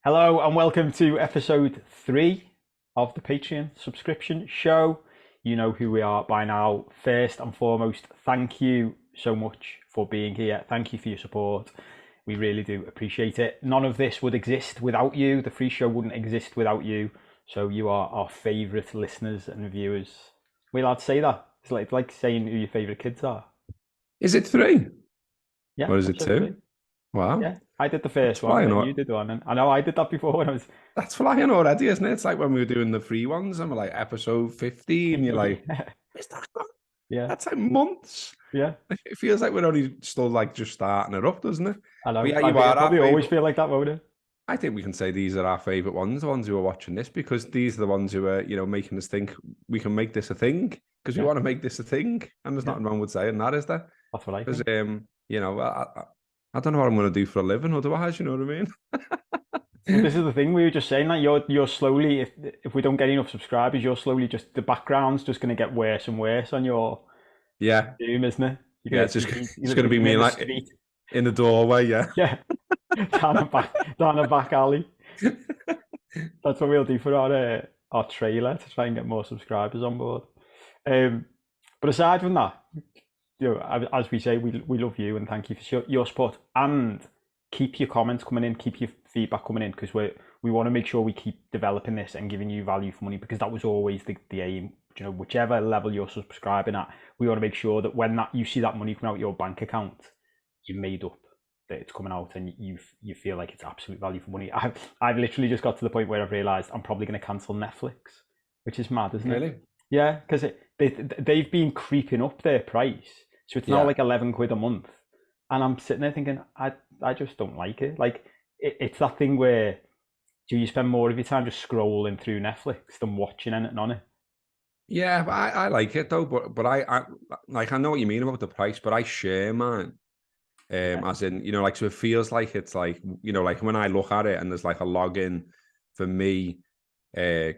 Hello and welcome to episode 3 of the Patreon subscription show. You know who we are by now. First and foremost, thank you so much for being here. Thank you for your support. We really do appreciate it. None of this would exist without you. The free show wouldn't exist without you. So you are our favourite listeners and viewers. Are we allowed to say that? It's like saying who your favourite kids are. Is it three? Yeah, Or is it episode 3. two? Wow. Yeah, I did the That's first one and flying then or you did one. And I know I did that before when I was that's flying already, isn't it? It's like when we were doing the free ones and we're like episode 50 and you're like, is that gone? yeah, That's like months. yeah. It feels like we're only still like just starting it up, doesn't it? I But know. yeah, I you think I are our probably always favourite. feel like that, won't it? I think we can say these are our favourite ones, the ones who are watching this, because these are the ones who are, making us think we can make this a thing, because we Yeah, want to make this a thing. And there's yeah. nothing wrong with saying that, is there? That's what I Because think. I don't know what I'm going to do for a living otherwise, you know what I Well, mean? this is the thing. We were just saying that you're slowly, if we don't get enough subscribers, you're slowly just the background's just going to get worse and worse on your Yeah. Zoom, isn't it? Yeah, You're it's just gonna be it's gonna be you're me in the like street, in the doorway, yeah. yeah, down a back alley. That's what we'll do for our trailer to try and get more subscribers on board. Um, but aside from that, as we say, we love you and thank you for your support and keep your comments coming in, keep your feedback coming in because we want to make sure we keep developing this and giving you value for money because that was always the aim. You know, whichever level you're subscribing at, we want to make sure that when that you see that money come out your bank account, you made up that it's coming out and you feel like it's absolute value for money. I've literally just got to the point where I've realised I'm probably going to cancel Netflix, which is mad, isn't it? Really? Yeah, because they've been creeping up their price, so it's now Yeah. like 11 quid a month, and I'm sitting there thinking I just don't like it. Like it's that thing where do you spend more of your time just scrolling through Netflix than watching anything on it? Yeah, but I like it though, but I like I know what you mean about the price, but I share mine. Yeah, As in, like so it feels like it's like, like when I look at it and there's like a login for me, uh,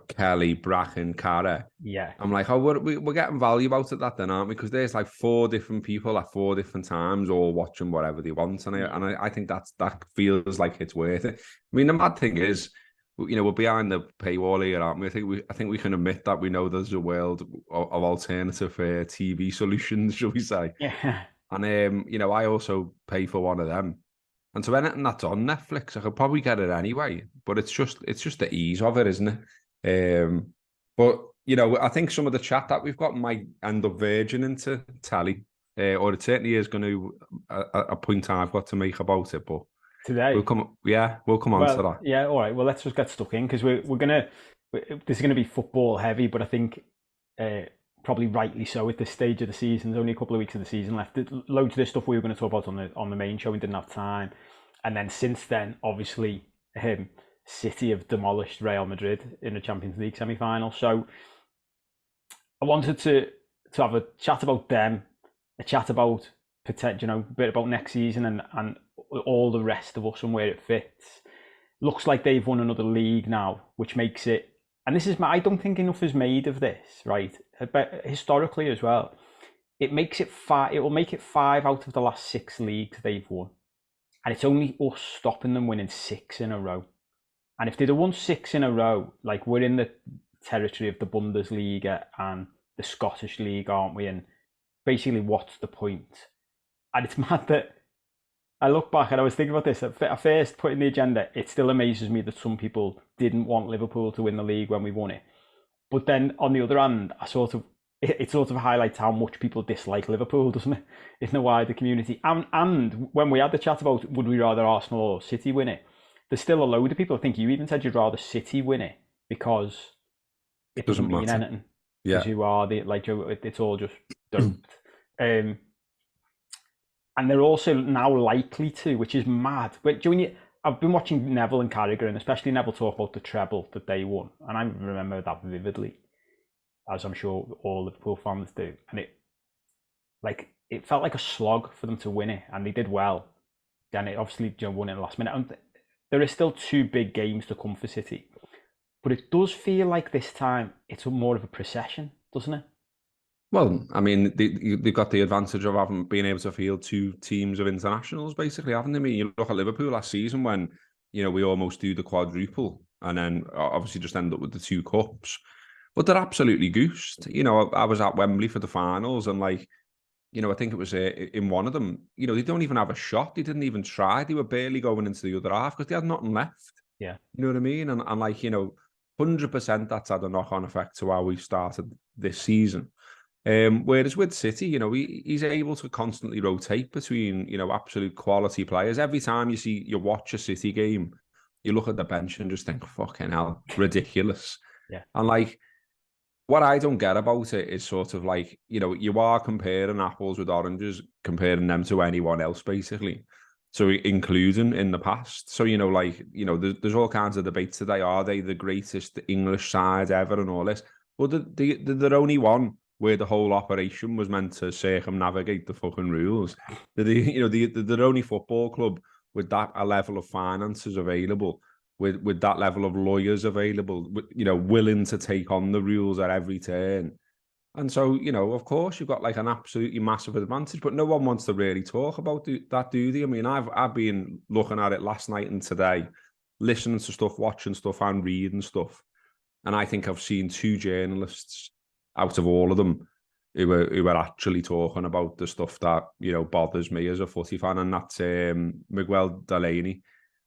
Kelly, Bracken, Cara. yeah, I'm like, oh, we're getting value out of that then, aren't we? Because there's like 4 different people at 4 different times, all watching whatever they want, and yeah, I think that feels like it's worth it. I mean, the mad thing is, we're behind the paywall here, aren't we? I think we can admit that we know there's a world of alternative TV solutions, shall we say? yeah. And I also pay for one of them. And so anything that's on Netflix, I could probably get it anyway. But it's just the ease of it, isn't it? But I think some of the chat that we've got might end up verging into tally, or it certainly is going to a point I've got to make about it. But Today. we'll come on to Well, that. yeah, all right. Well, let's just get stuck in because we're gonna. This is gonna be football heavy, but I think uh, probably rightly so at this stage of the season. There's only a couple of weeks of the season left. Loads of this stuff we were going to talk about on the main show. We didn't have time, and then since then, obviously, City have demolished Real Madrid in the Champions League semi-final. So I wanted to have a chat about them, a chat about potential, a bit about next season and all the rest of us and where it fits. Looks like they've won another league now, which makes it. And this is I don't think enough is made of this, right? But historically as well, it makes it five. It will make it 5 out of the last 6 leagues they've won, and it's only us stopping them winning 6 in a row. And if they'd have won 6 in a row, like we're in the territory of the Bundesliga and the Scottish League, aren't we? And basically, what's the point? And it's mad that I look back and I was thinking about this. At first, putting the agenda, it still amazes me that some people didn't want Liverpool to win the league when we won it. But then on the other hand, it sort of highlights how much people dislike Liverpool, doesn't it? In the wider community. And when we had the chat about would we rather Arsenal or City win it, there's still a load of people. I think you even said you'd rather City win it because it doesn't Doesn't mean matter. anything because Yeah. you are the like it's all just doped. Um, and they're also now likely to, which is mad. But I've been watching Neville and Carragher, and especially Neville talk about the treble that they won, and I remember that vividly, as I'm sure all Liverpool fans do. And it felt like a slog for them to win it, and they did well. And it obviously won in the last minute. And there are still 2 big games to come for City, but it does feel like this time it's more of a procession, doesn't it? Well, I mean, they've got the advantage of having being able to field 2 teams of internationals, basically, haven't they? I mean, you look at Liverpool last season when we almost do the quadruple, and then obviously just end up with the 2 cups. But they're absolutely goosed. I was at Wembley for the finals, and I think it was in one of them. They don't even have a shot. They didn't even try. They were barely going into the other half because they had nothing left. Yeah. You know what I mean? And 100% that's had a knock-on effect to how we started this season. Whereas with City, he's able to constantly rotate between, absolute quality players. Every time you watch a City game, you look at the bench and just think, fucking hell, ridiculous. Yeah. And what I don't get about it is sort of you are comparing apples with oranges, comparing them to anyone else, basically. So including in the past. So, there's all kinds of debates today. Are they the greatest English side ever and all this? Well, they're only one where the whole operation was meant to circumnavigate the fucking rules. They're the only football club with that a level of finances available, with that level of lawyers available, willing to take on the rules at every turn. And so, of course, you've got an absolutely massive advantage, but no one wants to really talk about that, do they? I mean, I've been looking at it last night and today, listening to stuff, watching stuff, and reading stuff. And I think I've seen 2 journalists out of all of them who were actually talking about the stuff that, bothers me as a footy fan. And that's Miguel Delaney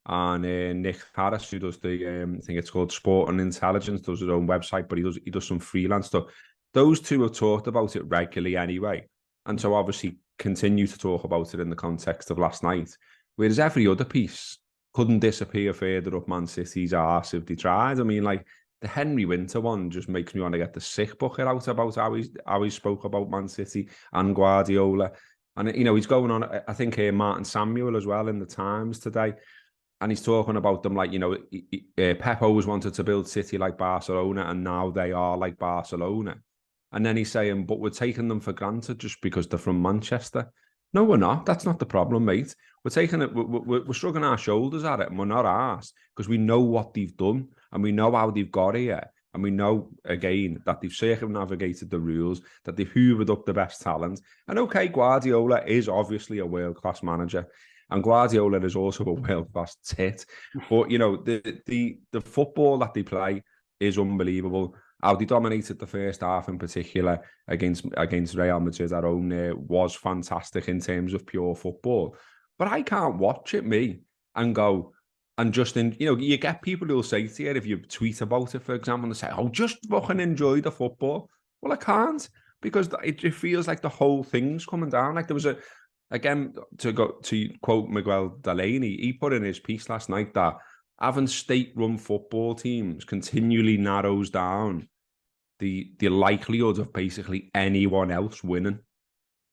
and Nick Harris, who does the, I think it's called Sport and Intelligence, does his own website, but he does some freelance stuff. Those 2 have talked about it regularly anyway. And so obviously continue to talk about it in the context of last night. Whereas every other piece couldn't disappear further up Man City's arse if they tried. I mean, the Henry Winter one just makes me want to get the sick bucket out about how he spoke about Man City and Guardiola. And, he's going on, I think, Martin Samuel as well in the Times today. And he's talking about them Pep always wanted to build City like Barcelona, and now they are like Barcelona. And then he's saying, but we're taking them for granted just because they're from Manchester. No, we're not. That's not the problem, mate. We're taking it. We're shrugging our shoulders at it, and we're not arsed because we know what they've done and we know how they've got here. And we know, again, that they've circumnavigated the rules, that they've hoovered up the best talent. And okay, Guardiola is obviously a world-class manager. And Guardiola is also a world-class tit. But, the football that they play is unbelievable. How they dominated the first half in particular against Real Madrid at home was fantastic in terms of pure football. But I can't watch it, and go, and just, you get people who'll say to you, if you tweet about it, for example, and say, oh, just fucking enjoy the football. Well, I can't, because it feels like the whole thing's coming down. There was again, to quote Miguel Delaney, he put in his piece last night that having state-run football teams continually narrows down the likelihood of basically anyone else winning.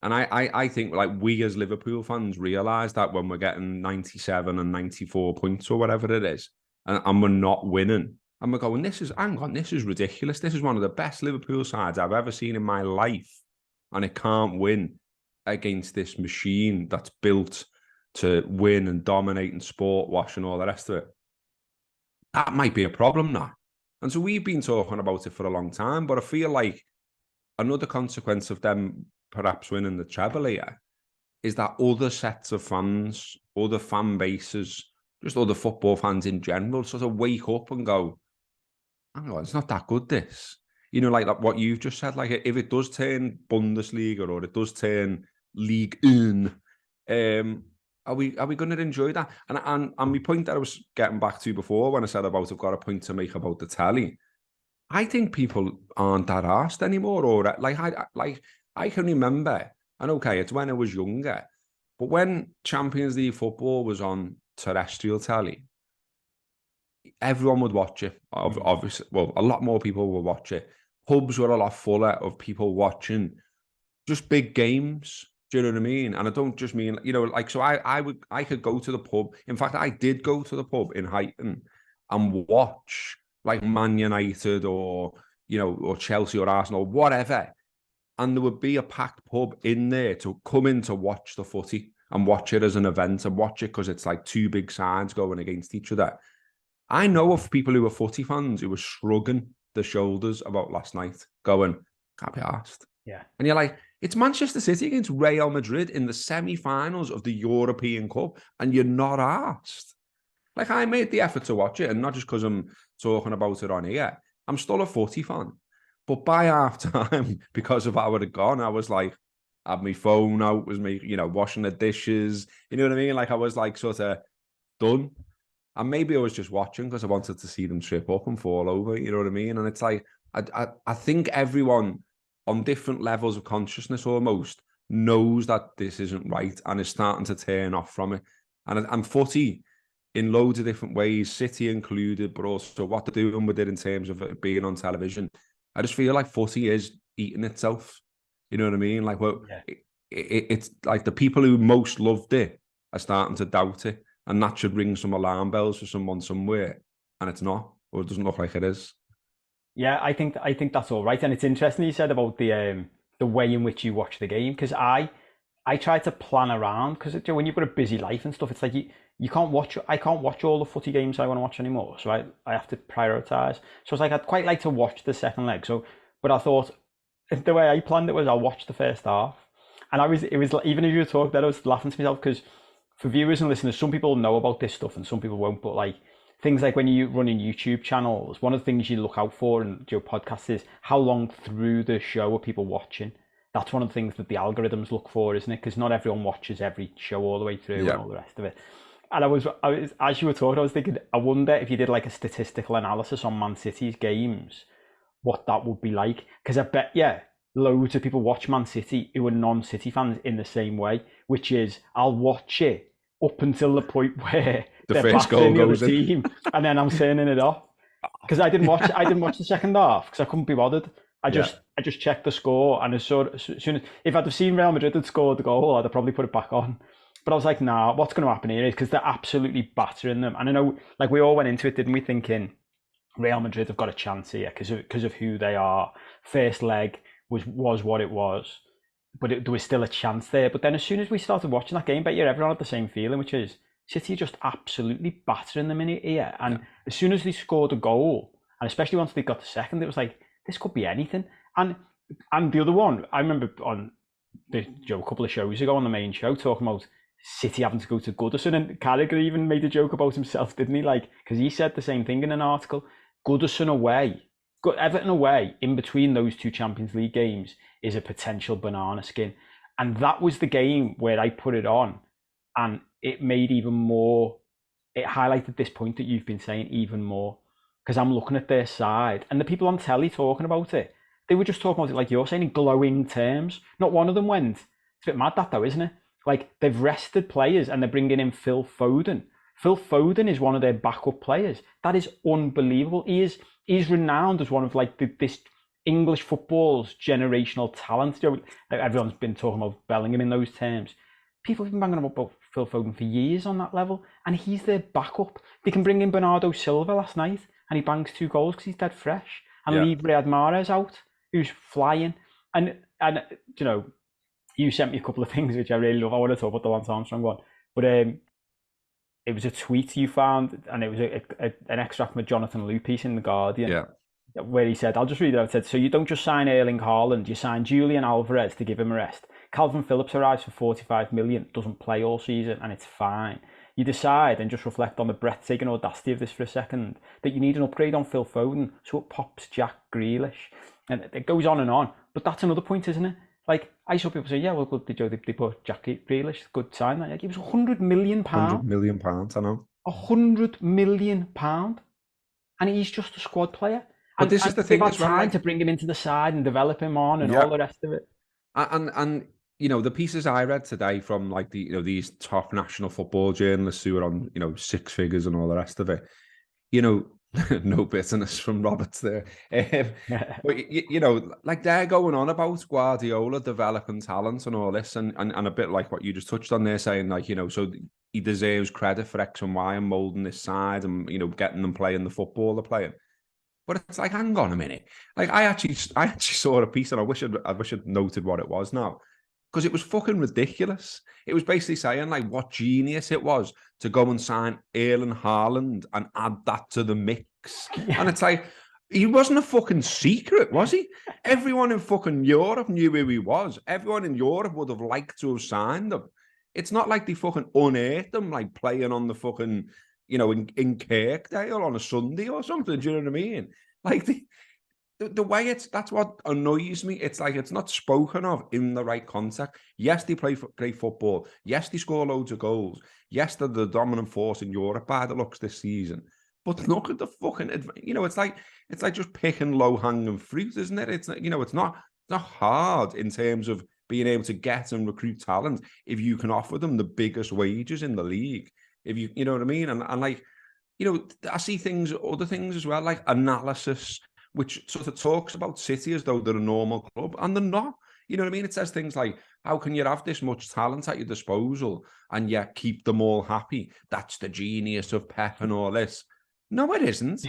And I think we as Liverpool fans realise that when we're getting 97 and 94 points or whatever it is, and we're not winning, and we're going, this is ridiculous. This is one of the best Liverpool sides I've ever seen in my life, and it can't win against this machine that's built to win and dominate and sport wash and all the rest of it. That might be a problem now. And so we've been talking about it for a long time, but I feel like another consequence of them perhaps winning the treble here is that other sets of fans, other fan bases, just other football fans in general sort of wake up and go, hang on, it's not that good, this. Like what you've just said, if it does turn Bundesliga or it does turn League 1, are we going to enjoy that? And my point that I was getting back to before when I said about I've got a point to make about the telly, I think people aren't that arsed anymore. Or I can remember, and okay, it's when I was younger, but when Champions League football was on terrestrial telly, everyone would watch it. Obviously, well, a lot more people would watch it. Pubs were a lot fuller of people watching just big games. Do you know what I mean? And I don't just mean, so I could go to the pub. In fact, I did go to the pub in Highton and watch Man United or Chelsea or Arsenal, whatever. And there would be a packed pub in there to come in to watch the footy and watch it as an event and watch it because it's 2 big sides going against each other. I know of people who are footy fans who were shrugging their shoulders about last night, going, can't be arsed. Yeah. And you're like, it's Manchester City against Real Madrid in the semi-finals of the European Cup, and you're not arsed. Like, I made the effort to watch it, and not just because I'm talking about it on here. I'm still a footy fan. But by half time, because of how it had gone, I was like, had my phone out, was me, washing the dishes. You know what I mean? Like, I was like sort of done. And maybe I was just watching because I wanted to see them trip up and fall over. You know what I mean? And it's like, I think everyone on different levels of consciousness almost knows that this isn't right and is starting to turn off from it. And footy, in loads of different ways, City included, but also what they're doing with it in terms of it being on television. I just feel like footy is eating itself. You know what I mean? Like, well, Yeah. it's like the people who most loved it are starting to doubt it, and that should ring some alarm bells for someone somewhere, and it's not, or it doesn't look like it is. Yeah, I think that's all right, and it's interesting you said about the way in which you watch the game, because I try to plan around, because when you've got a busy life and stuff, it's like you can't watch. I can't watch all the footy games I want to watch anymore, so I have to prioritize. So it's like I'd quite like to watch the second leg. So, but I thought the way I planned it was I'll watch the first half, and it was like, even as you were talking, that I was laughing to myself because for viewers and listeners, some people know about this stuff and some people won't. But like things like when you run in YouTube channels, one of the things you look out for in your podcast is how long through the show are people watching. That's one of the things that the algorithms look for, isn't it? Because not everyone watches every show all the way through and Yeah, all the rest of it. And I was, as you were talking, I was thinking, I wonder if you did like a statistical analysis on Man City's games, what that would be like. Because I bet, yeah, loads of people watch Man City who are non-City fans in the same way, which is I'll watch it up until the point where the they're first goal battering the other goes in. team, and then I'm turning it off because I didn't watch the second half because I couldn't be bothered. I Yeah, just checked the score, and as soon as if I'd have seen Real Madrid had scored the goal, I'd have probably put it back on. But I was like, nah, what's going to happen here is because they're absolutely battering them, and I know, like we all went into it, didn't we, thinking Real Madrid have got a chance here because of who they are. First leg was what it was, but there was still a chance there. But then as soon as we started watching that game, bet you everyone had the same feeling, which is City just absolutely battering them in here. yeah, And as soon as they scored a goal, and especially once they got the second, it was like this could be anything. And the other one, I remember on a couple of shows ago on the main show talking about City having to go to Goodison, and Carragher even made a joke about himself, didn't he? Like, because he said the same thing in an article. Goodison away, Everton away, in between those two Champions League games is a potential banana skin, and that was the game where I put it on, and it made even more. It highlighted this point that you've been saying even more, because I'm looking at their side and the people on telly talking about it. They were just talking about it like you're saying in glowing terms. Not one of them went. It's a bit mad that though, isn't it? Like they've rested players and they're bringing in Phil Foden. Phil Foden is one of their backup players. That is unbelievable. He's renowned as one of like this English football's generational talent. Everyone's been talking about Bellingham in those terms. People have been banging about Phil Foden for years on that level, and he's their backup. They can bring in Bernardo Silva last night, and he bangs 2 goals because he's dead fresh, and yeah. leave Riyad Mahrez out, who's flying. And you sent me a couple of things which I really love. I want to talk about the Lance Armstrong one, but it was a tweet you found, and it was an extract from a Jonathan Liu piece in the Guardian, Yeah. where he said, I'll just read it out. It said, so you don't just sign Erling Haaland, you sign Julian Alvarez to give him a rest. Calvin Phillips arrives for 45 million, doesn't play all season, and it's fine. You decide, and just reflect on the breathtaking audacity of this for a second, that you need an upgrade on Phil Foden, so it pops Jack Grealish. And it goes on and on. But that's another point, isn't it? Like, I saw people say, yeah, well, they put Jack Grealish, good sign. Like, it was £100 million. £100 million, I know. £100 million. And he's just a squad player. But this And is the they've thing had as well, time like, to bring him into the side and develop him on and all yeah. the rest of it. And the pieces I read today from like these top national football journalists who are on 6 figures and all the rest of it, no bitterness from Roberts there. But like they're going on about Guardiola developing talent and all this, and a bit like what you just touched on there, saying like so he deserves credit for X and Y and molding this side and getting them playing the football they're playing. But it's like, hang on a minute. Like I actually saw a piece, and I wish I'd noted what it was now, because it was fucking ridiculous. It was basically saying like what genius it was to go and sign Erling Haaland and add that to the mix. And it's like, he wasn't a fucking secret, was he? Everyone in fucking Europe knew who he was. Everyone in Europe would have liked to have signed him. It's not like they fucking unearthed him, like playing on the fucking, in Kirkdale on a Sunday or something. Do you know what I mean? Like the way that's what annoys me. It's like it's not spoken of in the right context. Yes, they play great football. Yes, they score loads of goals. Yes, they're the dominant force in Europe by the looks this season. But look at the fucking, it's like just picking low hanging fruit, isn't it? It's it's not hard in terms of being able to get and recruit talent if you can offer them the biggest wages in the league. If you know what I mean, and like I see other things as well, like analysis, which sort of talks about City as though they're a normal club, and they're not. You know what I mean? It says things like, how can you have this much talent at your disposal and yet keep them all happy? That's the genius of Pep and all this. No, it isn't.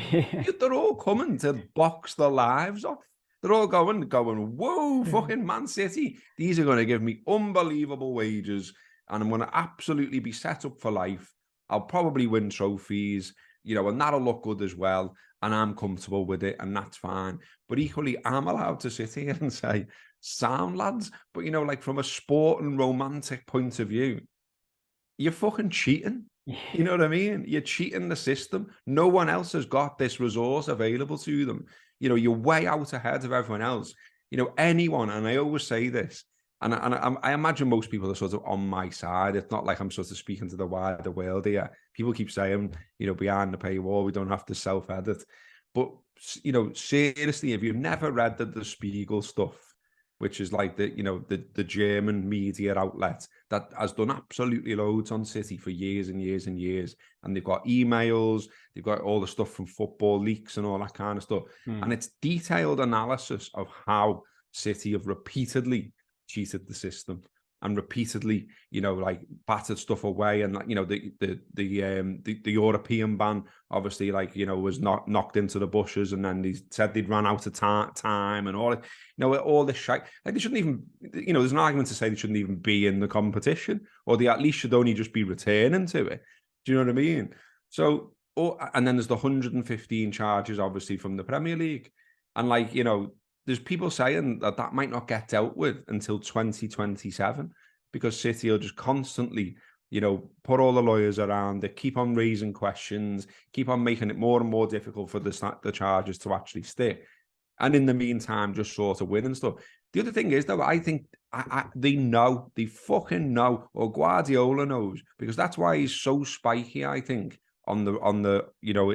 They're all coming to box their lives off. They're all going, whoa, fucking Man City. These are going to give me unbelievable wages and I'm going to absolutely be set up for life. I'll probably win trophies, and that'll look good as well. And I'm comfortable with it, and that's fine. But equally, I'm allowed to sit here and say, sound lads, but like from a sport and romantic point of view, you're fucking cheating. You know what I mean? You're cheating the system. No one else has got this resource available to them. You're way out ahead of everyone else. Anyone, and I always say this, and I imagine most people are sort of on my side. It's not like I'm sort of speaking to the wider world here. People keep saying, behind the paywall, we don't have to self-edit. But, seriously, if you've never read the Spiegel stuff, which is like the German media outlet that has done absolutely loads on City for years and years and years. And they've got emails, they've got all the stuff from football leaks and all that kind of stuff. And it's detailed analysis of how City have repeatedly cheated the system and repeatedly, like battered stuff away. And like, the European ban, obviously, like, was not knocked into the bushes. And then they said they'd run out of time and all it, all this shit. Like they shouldn't even, there's an argument to say they shouldn't even be in the competition, or they at least should only just be returning to it. Do you know what I mean? So, and then there's the 115 charges, obviously, from the Premier League. And like, there's people saying that might not get dealt with until 2027 because City will just constantly, put all the lawyers around it, keep on raising questions, keep on making it more and more difficult for the charges to actually stick. And in the meantime, just sort of win and stuff. The other thing is, though, I think they fucking know, or Guardiola knows, because that's why he's so spiky, I think, on the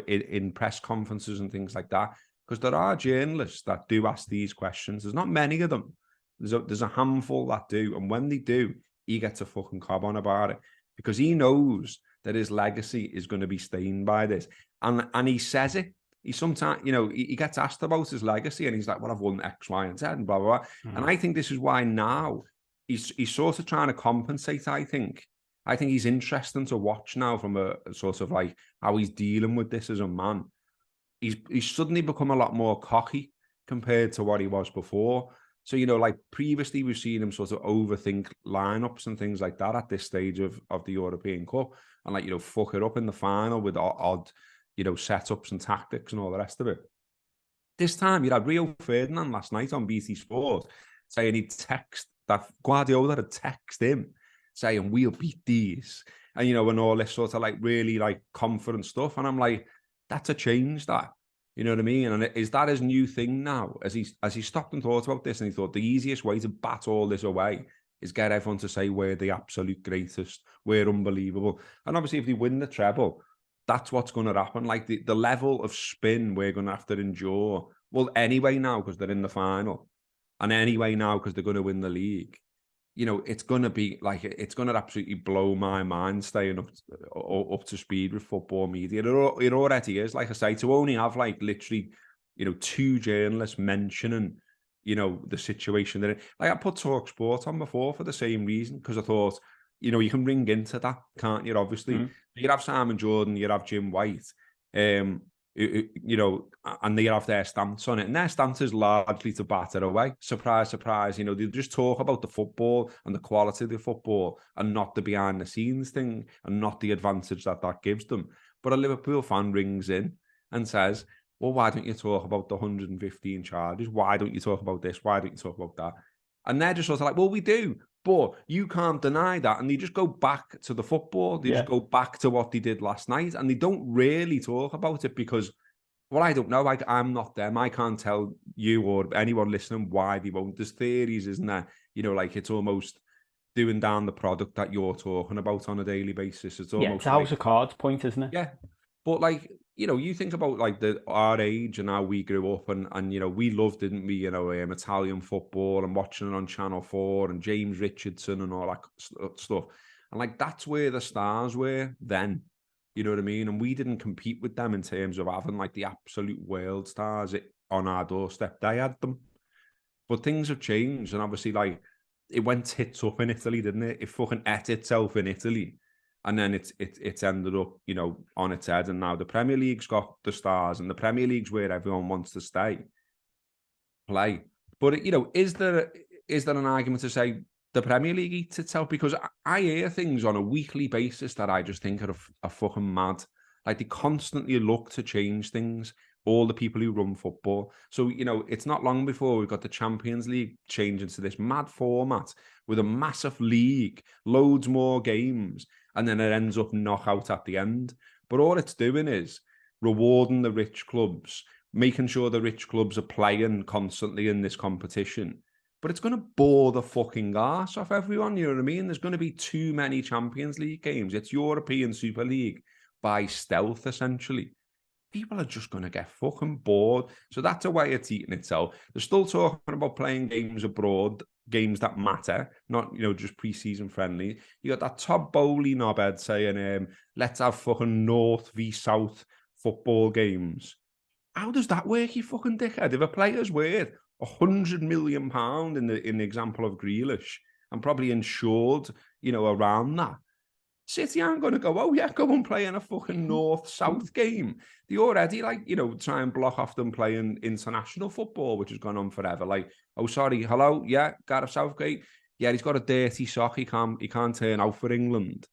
in press conferences and things like that. Because there are journalists that do ask these questions. There's not many of them. There's a handful that do. And when they do, he gets a fucking cob on about it. Because he knows that his legacy is going to be stained by this. And he says it. He sometimes, he gets asked about his legacy and he's like, well, I've won X, Y, and Z and blah, blah, blah. Mm-hmm. And I think this is why now he's sort of trying to compensate, I think. I think he's interesting to watch now from a sort of like how he's dealing with this as a man. He's suddenly become a lot more cocky compared to what he was before. So, like previously we've seen him sort of overthink lineups and things like that at this stage of the European Cup and like, fuck it up in the final with odd, setups and tactics and all the rest of it. This time you had Rio Ferdinand last night on BT Sport saying Guardiola had text him saying, we'll beat these. And, and all this sort of like really like confident stuff. And I'm like, that's a change, that. You know what I mean? And is that his new thing now? As he stopped and thought about this and he thought the easiest way to bat all this away is get everyone to say we're the absolute greatest, we're unbelievable. And obviously if they win the treble, that's what's going to happen. Like the level of spin we're going to have to endure. Well, anyway now, because they're in the final. And anyway now, because they're going to win the league. It's going to be like, it's going to absolutely blow my mind staying up to speed with football media. It already is. Like I say, to only have like literally, 2 journalists mentioning, the situation that like I put Talk Sport on before for the same reason, because I thought, you can ring into that, can't you? Obviously, you'd have Simon Jordan, you'd have Jim White, and they have their stance on it. And their stance is largely to batter away. Surprise, surprise. They just talk about the football and the quality of the football and not the behind the scenes thing and not the advantage that gives them. But a Liverpool fan rings in and says, well, why don't you talk about the 115 charges? Why don't you talk about this? Why don't you talk about that? And they're just sort of like, well, we do. But you can't deny that. And they just go back to the football. They just go back to what they did last night. And they don't really talk about it because, well, I don't know. Like, I'm not them. I can't tell you or anyone listening why they won't. There's theories, isn't there? You know, like it's almost doing down the product that you're talking about on a daily basis. It's almost it's a house of cards point, isn't it? Yeah. But like, you know, you think about like our age and how we grew up and you know, we loved, didn't we, you know, Italian football and watching it on Channel 4 and James Richardson and all that stuff. And like, that's where the stars were then, you know what I mean? And we didn't compete with them in terms of having like the absolute world stars on our doorstep. They had them. But things have changed. And obviously, like, it went tits up in Italy, didn't it? It fucking ate itself in Italy. And then it's ended up, you know, on its head. And now the Premier League's got the stars, and the Premier League's where everyone wants to play. But, you know, is there an argument to say the Premier League eats itself? Because I hear things on a weekly basis that I just think are fucking mad. Like, they constantly look to change things, all the people who run football. So, you know, it's not long before we've got the Champions League changing to this mad format with a massive league, loads more games, and then it ends up knockout at the end. But all it's doing is rewarding the rich clubs, making sure the rich clubs are playing constantly in this competition. But it's going to bore the fucking arse off everyone, you know what I mean? There's going to be too many Champions League games. It's European Super League by stealth, essentially. People are just going to get fucking bored. So that's a way it's eating itself. They're still talking about playing games abroad, games that matter, not, you know, just pre-season friendly. You got that Todd Bowley knobhead saying, let's have fucking North v South football games. How does that work, you fucking dickhead? If a player's worth £100 million in the example of Grealish and probably insured, you know, around that, City aren't going to go, oh yeah, go and play in a fucking North-South game. They already, like, you know, try and block off them playing international football, which has gone on forever. Like, oh, sorry, hello, yeah, Gareth Southgate. Yeah, he's got a dirty sock. He can't turn out for England.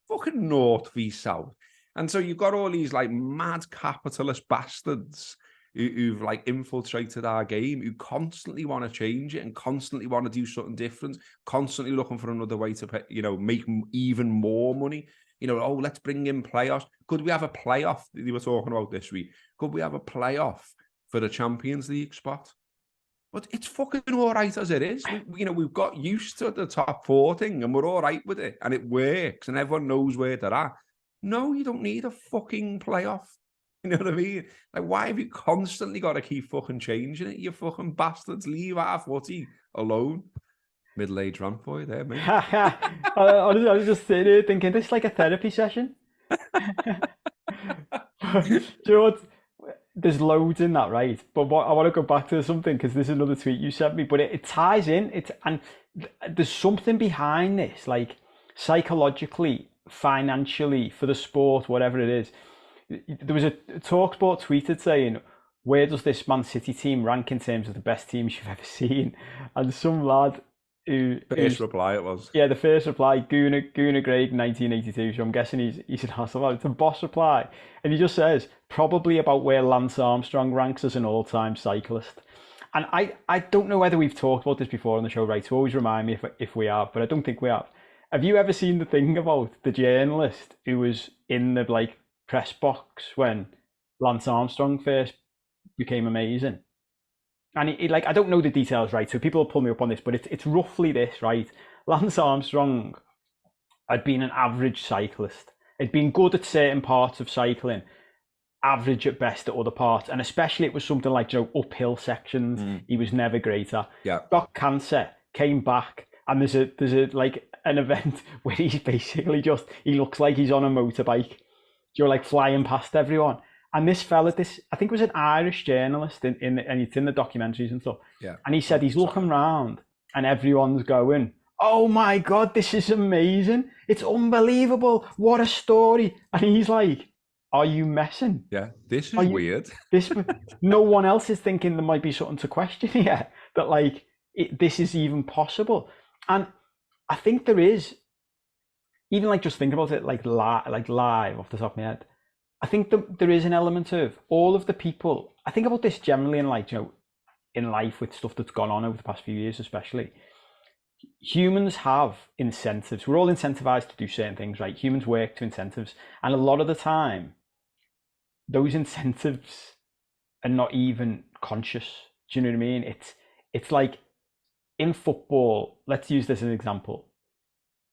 Fucking North v South. And so you've got all these, like, mad capitalist bastards who've like infiltrated our game, who constantly want to change it and constantly want to do something different, constantly looking for another way to pay, you know, make even more money. You know, oh, let's bring in playoffs. Could we have a playoff? They were talking about this week. Could we have a playoff for the Champions League spot? But it's fucking all right as it is. You know, we've got used to the top four thing and we're all right with it and it works and everyone knows where they're at. No, you don't need a fucking playoff. You know what I mean? Like, why have you constantly got to keep fucking changing it? You fucking bastards, leave our footy alone. Middle-aged rant for you there, mate. I was just sitting here thinking, this is like a therapy session. Do you know what? There's loads in that, right? But I want to go back to something because this is another tweet you sent me, but it ties in. And there's something behind this, like psychologically, financially, for the sport, whatever it is. There was a TalkSport tweeted saying, where does this Man City team rank in terms of the best teams you've ever seen? And some lad First reply it was. Yeah, the first reply, Guna Greg 1982, so I'm guessing he's an asshole. It's a boss reply. And he just says, probably about where Lance Armstrong ranks as an all-time cyclist. And I don't know whether we've talked about this before on the show, right? So always remind me if we have, but I don't think we have. Have you ever seen the thing about the journalist who was in the, like, press box when Lance Armstrong first became amazing? And he like, I don't know the details, right? So people will pull me up on this, but it's roughly this, right? Lance Armstrong had been an average cyclist. He'd been good at certain parts of cycling, average at best at other parts, and especially it was something like, you know, uphill sections. He was never great at. Yeah. Got cancer, came back, and there's a like an event where he's basically just, he looks like he's on a motorbike. You're like flying past everyone. And this fella, I think it was an Irish journalist, and it's in the documentaries and stuff. Yeah. And he said he's looking around and everyone's going, oh my God, this is amazing. It's unbelievable. What a story. And he's like, are you messing? Yeah, this is weird. No one else is thinking there might be something to question here, that like, this is even possible. And I think there is, even like just thinking about it like live off the top of my head, I think there is an element of all of the people. I think about this generally in, like, you know, in life with stuff that's gone on over the past few years, especially. humans have incentives. We're all incentivized to do certain things, right? Humans work to incentives, and a lot of the time, those incentives are not even conscious. Do you know what I mean? It's like in football. Let's use this as an example.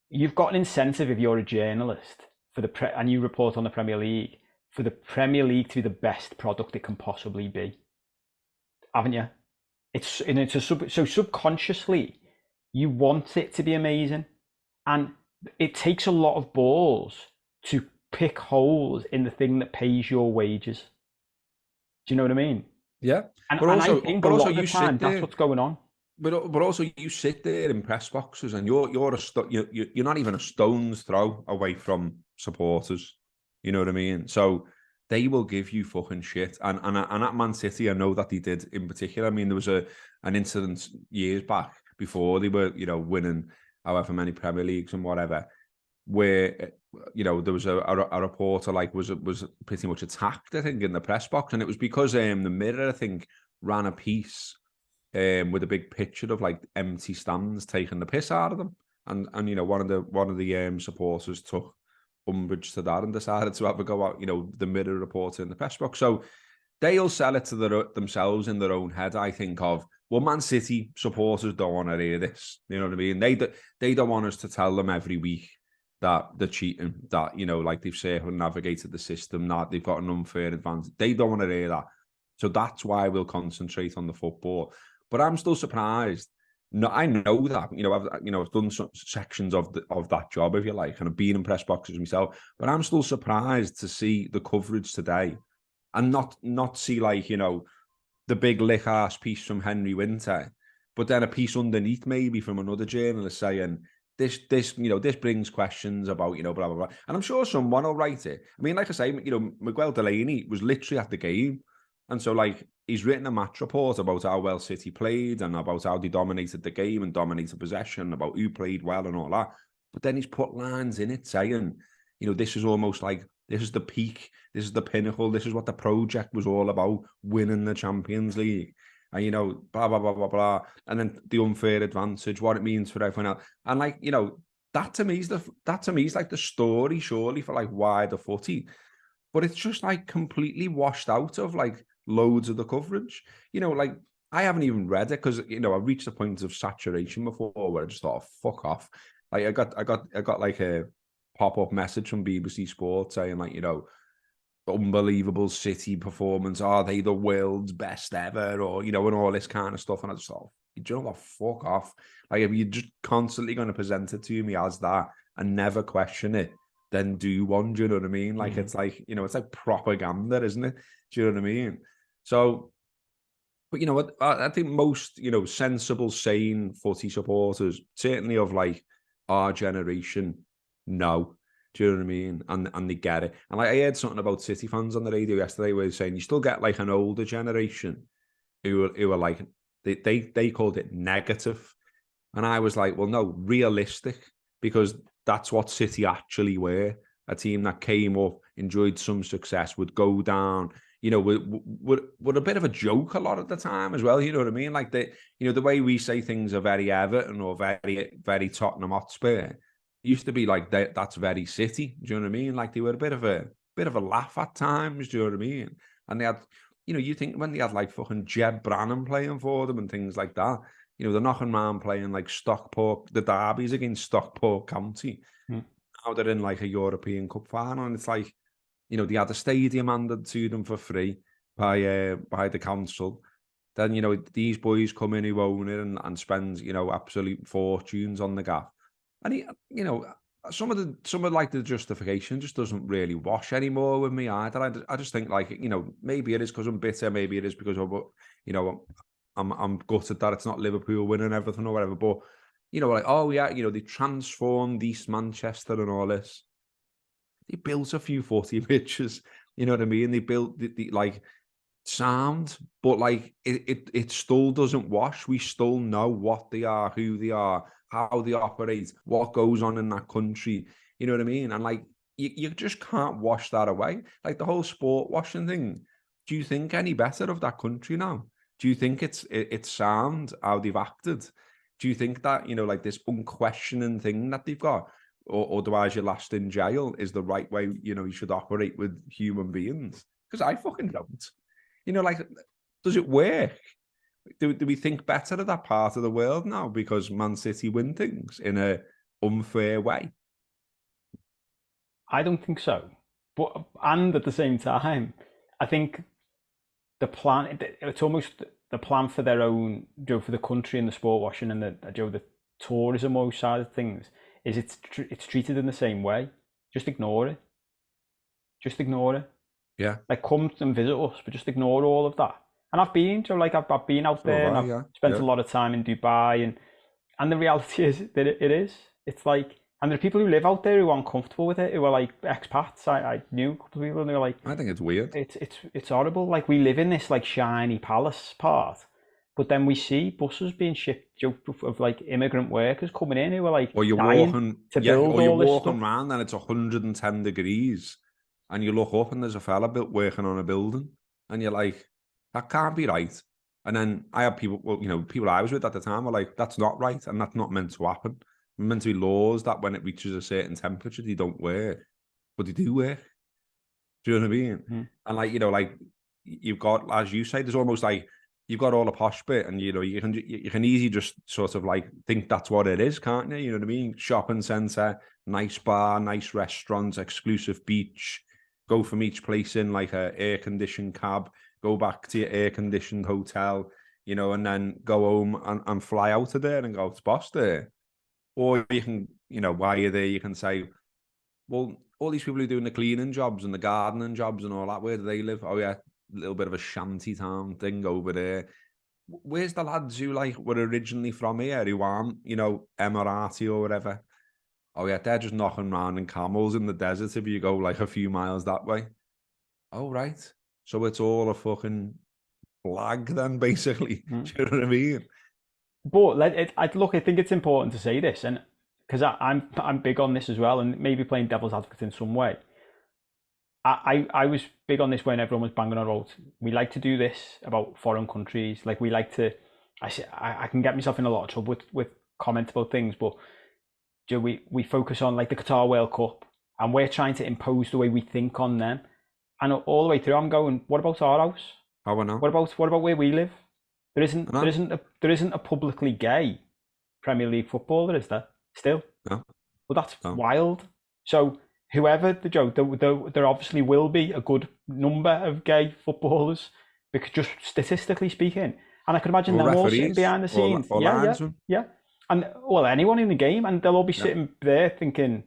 You've got an incentive if you're a journalist and you report on the Premier League for the Premier League to be the best product it can possibly be, haven't you? So subconsciously you want it to be amazing, and it takes a lot of balls to pick holes in the thing that pays your wages. Do you know what I mean? Yeah, And I think a but also lot of the you time sit that's there. what's going on. But also you sit there in press boxes and you're not even a stone's throw away from supporters. You know what I mean? So they will give you fucking shit. And at Man City, I know that they did in particular. I mean, there was an incident years back before they were, winning however many Premier Leagues and whatever, where there was a reporter was pretty much attacked, I think, in the press box, and it was because the Mirror, I think, ran a piece with a big picture of like empty stands taking the piss out of them, and one of the supporters took umbrage to that and decided to have a go out. The Mirror reporter in the press box, so they'll sell it to themselves in their own head. I think of, well, Man City supporters don't want to hear this. You know what I mean? They don't want us to tell them every week that they're cheating, that like they've circumnavigated the system, that they've got an unfair advantage. They don't want to hear that, so that's why we'll concentrate on the football. But I'm still surprised. No, I know that I've done some sections of that job, if you like, and I've been in press boxes myself. But I'm still surprised to see the coverage today, and not see the big lick ass piece from Henry Winter, but then a piece underneath maybe from another journalist saying this brings questions about blah blah blah. And I'm sure someone will write it. I mean, like I say, Miguel Delaney was literally at the game. And so, he's written a match report about how well City played and about how they dominated the game and dominated possession, about who played well and all that. But then he's put lines in it saying, this is almost like, this is the peak, this is the pinnacle, this is what the project was all about, winning the Champions League. And, blah, blah, blah, blah, blah. And then the unfair advantage, what it means for everyone else. And, that to me is like the story, surely, for wider footy. But it's just completely washed out of loads of the coverage. I haven't even read it because I reached a point of saturation before where I just thought, oh, fuck off. I got a pop-up message from BBC Sport saying unbelievable City performance. Are they the world's best ever? Or and all this kind of stuff. And I just thought, you know what, fuck off. If you're just constantly going to present it to me as that and never question it, then do one. Do you know what I mean? It's it's like propaganda, isn't it? Do you know what I mean? So, but what, I think most sensible, sane footy supporters, certainly of our generation, know. Do you know what I mean? And they get it. And I heard something about City fans on the radio yesterday where they were saying you still get an older generation who are they called it negative. And I was like, well, no, realistic, because that's what City actually were. A team that came up, enjoyed some success, would go down, would a bit of a joke a lot of the time as well. You know what I mean? The way we say things are very Everton or very, very Tottenham Hotspur used to be that's very City. Do you know what I mean? They were a bit of a laugh at times. Do you know what I mean? And they had, you think when they had fucking Jed Branham playing for them and things like that. They're knocking around playing Stockport, the derbies against Stockport County. Now they're in a European Cup final, and it's they had a stadium handed to them for free by the council. Then these boys come in who own it and spend absolute fortunes on the gaff, and some of the justification just doesn't really wash anymore with me either. I just think maybe it is because I'm bitter, maybe it is because of I'm gutted that it's not Liverpool winning everything or whatever. But oh yeah, they transformed East Manchester and all this. They built a few footy pitches. You know what I mean? They built the sound, but it still doesn't wash. We still know what they are, who they are, how they operate, what goes on in that country. You know what I mean? And you just can't wash that away. The whole sport washing thing. Do you think any better of that country now? Do you think it's sound how they've acted? Do you think that, like this unquestioning thing that they've got, or otherwise you're last in jail, is the right way, you should operate with human beings? Because I fucking don't. Like, does it work? Do we think better of that part of the world now because Man City win things in a unfair way? I don't think so. But and at the same time, I think the plan, it's almost the plan for their own, for the country and the sport washing and the tourism side of things is it's treated in the same way. Just ignore it. Just ignore it. Yeah. Like, come and visit us, but just ignore all of that. And I've been, I've been out there and I've spent a lot of time in Dubai, and the reality is that it is. It's like, and there are people who live out there who aren't comfortable with it, who are like expats. I knew a couple of people and they were like, I think it's weird. It's horrible. Like, we live in this like shiny palace part, but then we see buses being shipped of like immigrant workers coming in who are like, or you're walking, around and it's 110 degrees, and you look up and there's a fella working on a building, and you're like, that can't be right. And then I have people, people I was with at the time were like, that's not right, and that's not meant to happen. It's meant to be laws that when it reaches a certain temperature, they don't work, but they do work. Do you know what I mean? Mm. And like, like you've got, as you say, there's almost like you've got all the posh bit, and you can easily just sort of like think that's what it is, can't you? You know what I mean? Shopping centre, nice bar, nice restaurants, exclusive beach. Go from each place in like a air conditioned cab. Go back to your air conditioned hotel, and then go home and fly out of there and go to boss there. Or you can, while you're there, you can say, well, all these people who are doing the cleaning jobs and the gardening jobs and all that, where do they live? Oh yeah, a little bit of a shanty town thing over there. Where's the lads who like were originally from here, who aren't, Emirati or whatever? Oh yeah, they're just knocking around in camels in the desert if you go like a few miles that way. Oh right, so it's all a fucking flag then, basically. Do you know what I mean? But I think it's important to say this, and because I'm big on this as well, and maybe playing devil's advocate in some way. I was big on this when everyone was banging on about, we like to do this about foreign countries. Like, we like to, I can get myself in a lot of trouble with comment about things, but we focus on like the Qatar World Cup, and we're trying to impose the way we think on them. And all the way through, I'm going, what about our house? Oh, I know. What about where we live? There isn't a publicly gay Premier League footballer, is there? Still? No. Well, that's wild. So whoever there obviously will be a good number of gay footballers, because just statistically speaking, and I can imagine them all sitting behind the scenes. Yeah. And anyone in the game, and they'll all be sitting there thinking,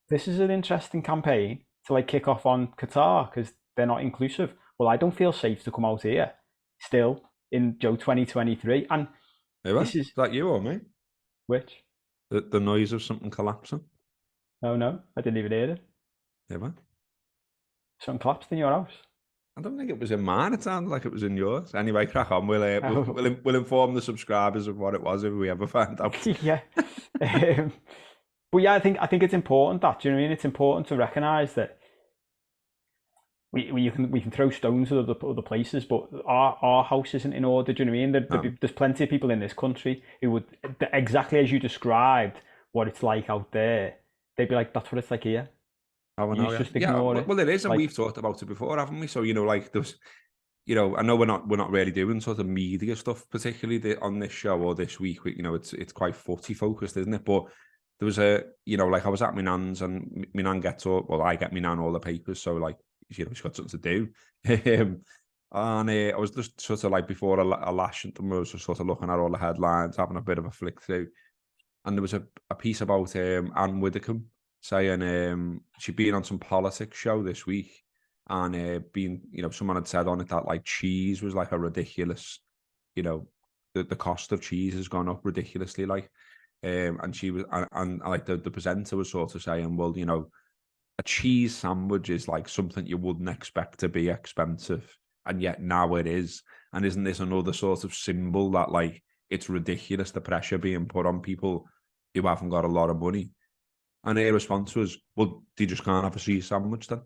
this is an interesting campaign to like kick off on Qatar because they're not inclusive. Well, I don't feel safe to come out here still in 2023. And is that you or me? Which? The noise of something collapsing. Oh no, I didn't even hear it. Yeah, something collapsed in your house. I don't think it was in mine. It sounded like it was in yours. Anyway, crack on. We'll inform the subscribers of what it was if we ever find out. Yeah. But yeah, I think it's important that, do you know what I mean? It's important to recognise that we can throw stones at other places, but our house isn't in order. Do you know what I mean? There's plenty of people in this country who would, exactly as you described what it's like out there, they'd be like, that's what it's like here. Oh, I know, just ignore it. Well, it is, and we've talked about it before, haven't we? So, like there's, I know we're not really doing sort of media stuff particularly on this show or this week. It's quite footy focused, isn't it? But there was like I was at my nan's, and my nan gets up. Well, I get my nan all the papers, so like she's got something to do. And I was just sort of like before a lash, and I was just sort of looking at all the headlines, having a bit of a flick through, and there was a piece about Anne Widdecombe saying she'd been on some politics show this week, and someone had said on it that like cheese was like a ridiculous, the cost of cheese has gone up ridiculously, like, and she was, and like the presenter was sort of saying, well, a cheese sandwich is like something you wouldn't expect to be expensive, and yet now it is. And isn't this another sort of symbol that like it's ridiculous, the pressure being put on people who haven't got a lot of money? And her response was, well, they just can't have a cheese sandwich then.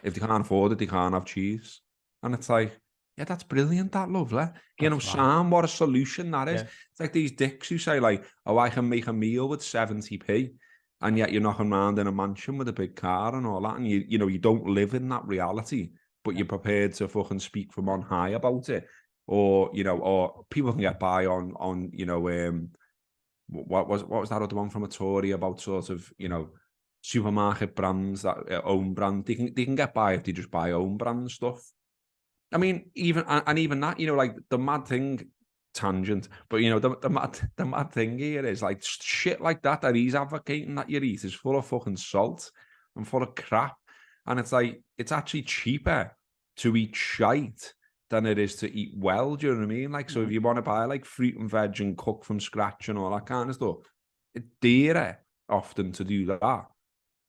If they can't afford it, they can't have cheese. And it's like, Yeah, that's brilliant, that, lovely. You know, That's mad. Sam, what a solution that is. Yeah. It's like these dicks who say, like, oh, I can make a meal with 70p, and yet you're knocking around in a mansion with a big car and all that, and you know, you don't live in that reality, but Yeah. you're prepared to fucking speak from on high about it. Or, you know, or people can get by on, you know, what was that other one from a Tory about sort of, you know, supermarket brands that own brand. They can get by if they just buy own brand stuff. I mean, even that, you know, like the mad thing, tangent, but you know, the mad thing here is like shit like that he's advocating that you eat is full of fucking salt and full of crap, and it's like it's actually cheaper to eat shite than it is to eat well. Do you know what I mean? Like, so if you want to buy like fruit and veg and cook from scratch and all that kind of stuff, it's dearer often to do that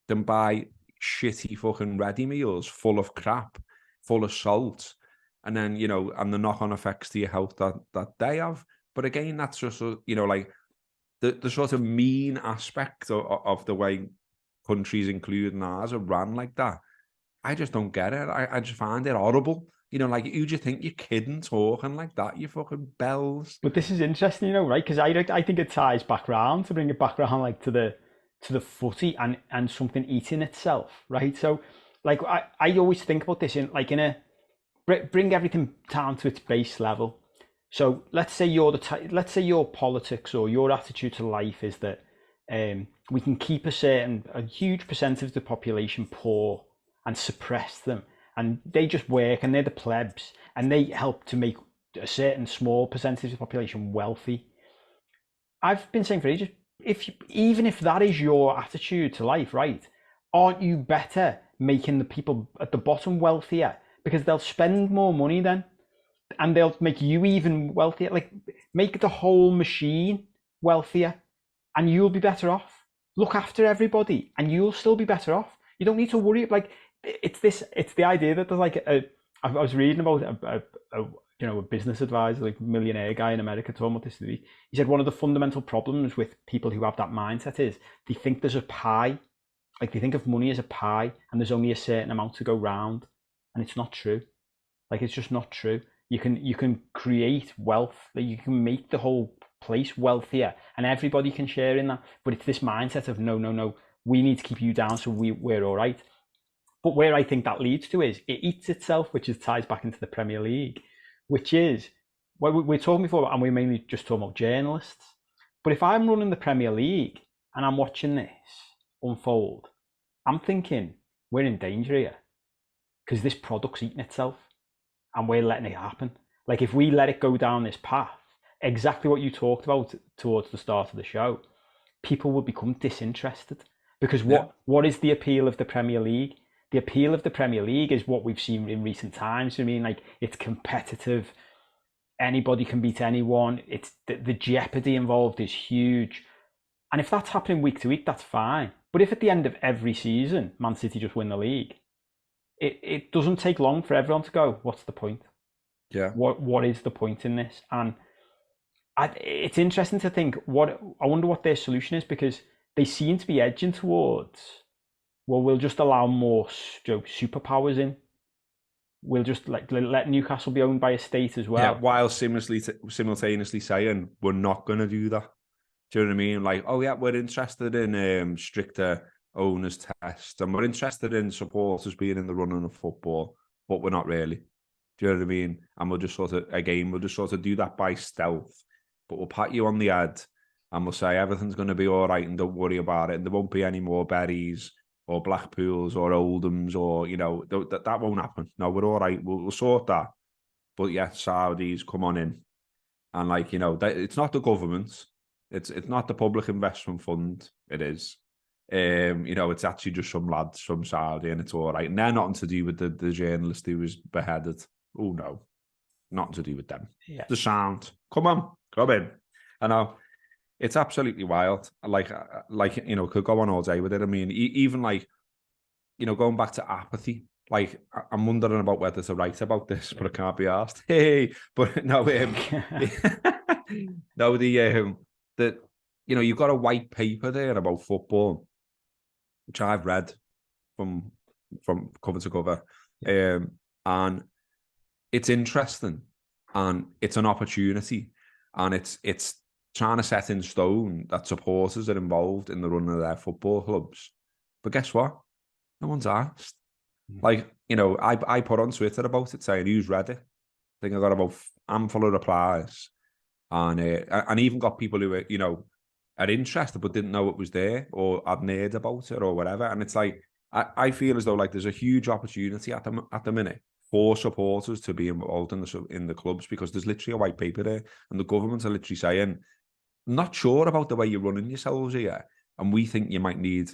than buy shitty fucking ready meals full of crap, full of salt, and then, you know, and the knock-on effects to your health that they have. But again, that's just, you know, like the sort of mean aspect of the way countries, including ours, are run like that. I just don't get it. I just find it horrible. You know, like, who do you think you're kidding talking like that, you fucking bells? But this is interesting, you know, right? Because I think it ties back round to bring it back around, like to the footy and something eating itself, right? So, like I always think about this in like in a bring everything down to its base level. So let's say let's say your politics or your attitude to life is that we can keep a huge percentage of the population poor and suppress them, and they just work and they're the plebs and they help to make a certain small percentage of the population wealthy. I've been saying for ages, even if that is your attitude to life, right? Aren't you better making the people at the bottom wealthier because they'll spend more money then, and they'll make you even wealthier? Like, make the whole machine wealthier, and you'll be better off. Look after everybody, and you'll still be better off. You don't need to worry. Like, it's the idea that there's like I was reading about a you know, a business advisor, like millionaire guy in America, talking about this. He said one of the fundamental problems with people who have that mindset is they think there's a pie, like they think of money as a pie, and there's only a certain amount to go round, and it's not true. Like, it's just not true. You can create wealth, like you can make the whole place wealthier, and everybody can share in that. But it's this mindset of no, no, no, we need to keep you down so we're all right. But where I think that leads to is it eats itself, which is ties back into the Premier League, which is what we're talking before, and we're mainly just talking about journalists. But if I'm running the Premier League and I'm watching this unfold, I'm thinking we're in danger here because this product's eating itself and we're letting it happen. Like, if we let it go down this path, exactly what you talked about towards the start of the show, people will become disinterested. Because Yeah. what is the appeal of the Premier League? The appeal of the Premier League is what we've seen in recent times. I mean, like, it's competitive. Anybody can beat anyone. It's the jeopardy involved is huge. And if that's happening week to week, that's fine. But if at the end of every season, Man City just win the league, it doesn't take long for everyone to go, what's the point? Yeah. What is the point in this? And it's interesting to think, I wonder what their solution is, because they seem to be edging towards, well, we'll just allow more superpowers in. We'll just let Newcastle be owned by a state as Yeah, well. while simultaneously saying we're not going to do that. Do you know what I mean? Like, oh yeah, we're interested in stricter owners tests, and we're interested in supporters being in the running of football, but we're not really. Do you know what I mean? And we'll just sort of do that by stealth, but we'll pat you on the head and we'll say everything's going to be all right and don't worry about it, and there won't be any more berries or Blackpools or Oldhams, or, you know, that won't happen. No, we're all right. We'll sort that. But yeah, Saudis, come on in. And, like, you know, it's not the government. It's not the public investment fund. It is. You know, it's actually just some lads from Saudi, and it's all right. And they're nothing to do with the journalist who was beheaded. Oh no, nothing to do with them. Yeah. The sound. Come on, come in. I know. It's absolutely wild. Like, you know, could go on all day with it. I mean, even like, you know, going back to apathy. Like, I'm wondering about whether to write about this, but I can't be asked. Hey, but no, no, the you know, you've got a white paper there about football, which I've read from cover to cover, and it's interesting and it's an opportunity, and it's trying to set in stone that supporters are involved in the running of their football clubs. But guess what? No one's asked. Like, I put on Twitter about it saying, who's read it? I think I got about a handful of replies, and even got people who are interested but didn't know it was there or hadn't heard about it or whatever. And it's like, I feel as though like there's a huge opportunity at the minute for supporters to be involved in the clubs, because there's literally a white paper there, and the government are literally saying, not sure about the way you're running yourselves here, and we think you might need,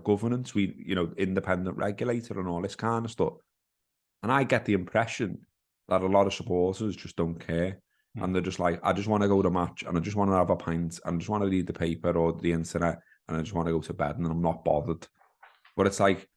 governance, independent regulator and all this kind of stuff. And I get the impression that a lot of supporters just don't care. And they're just like, I just want to go to a match, and I just want to have a pint, and I just want to read the paper or the internet, and I just want to go to bed, and I'm not bothered. But it's like,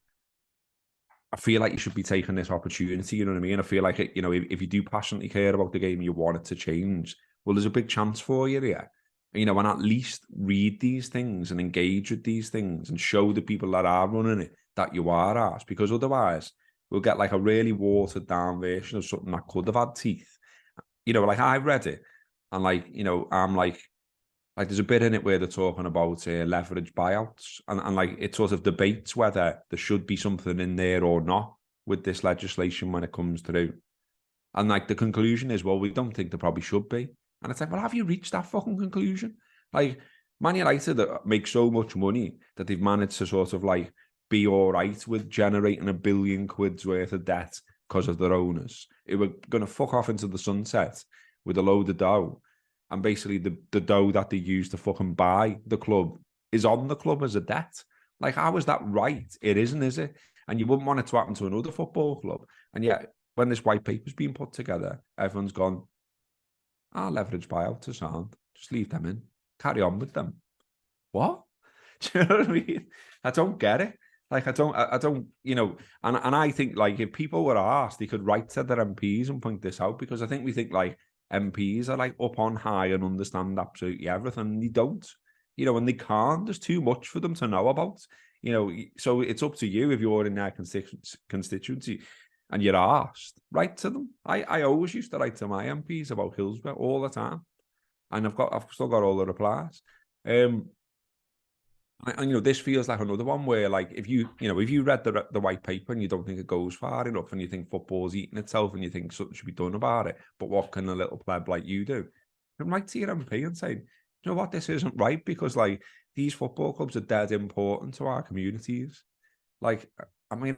I feel like you should be taking this opportunity, you know what I mean? I feel like, if you do passionately care about the game, you want it to change, well, there's a big chance for you here. And at least read these things and engage with these things and show the people that are running it that you are asked, because otherwise we'll get like a really watered down version of something that could have had teeth. Like I read it, and I'm like there's a bit in it where they're talking about leverage buyouts, and like it sort of debates whether there should be something in there or not with this legislation when it comes through. And like the conclusion is, well, we don't think there probably should be. And it's like, well, have you reached that fucking conclusion? Like, Man United that make so much money that they've managed to sort of like be all right with generating £1 billion worth of debt because of their owners, who were going to fuck off into the sunset with a load of dough. And basically the dough that they use to fucking buy the club is on the club as a debt. Like, how is that right? It isn't, is it? And you wouldn't want it to happen to another football club. And yet, when this white paper's been put together, everyone's gone, leverage buyout is sound. Just leave them in. Carry on with them. What? Do you know what I mean? I don't get it. Like, I don't, and I think, like, if people were asked, they could write to their MPs and point this out, because I think we think, like, MPs are, like, up on high and understand absolutely everything, and they don't, and they can't. There's too much for them to know about, so it's up to you if you're in their constituency and you're asked, write to them. I always used to write to my MPs about Hillsborough all the time, and I've still got all the replies. And this feels like another one where, like, if you read the white paper and you don't think it goes far enough, and you think football's eating itself, and you think something should be done about it, but what can a little pleb like you do? Then write to your MP and say, you know what, this isn't right, because like these football clubs are dead important to our communities. Like, I mean,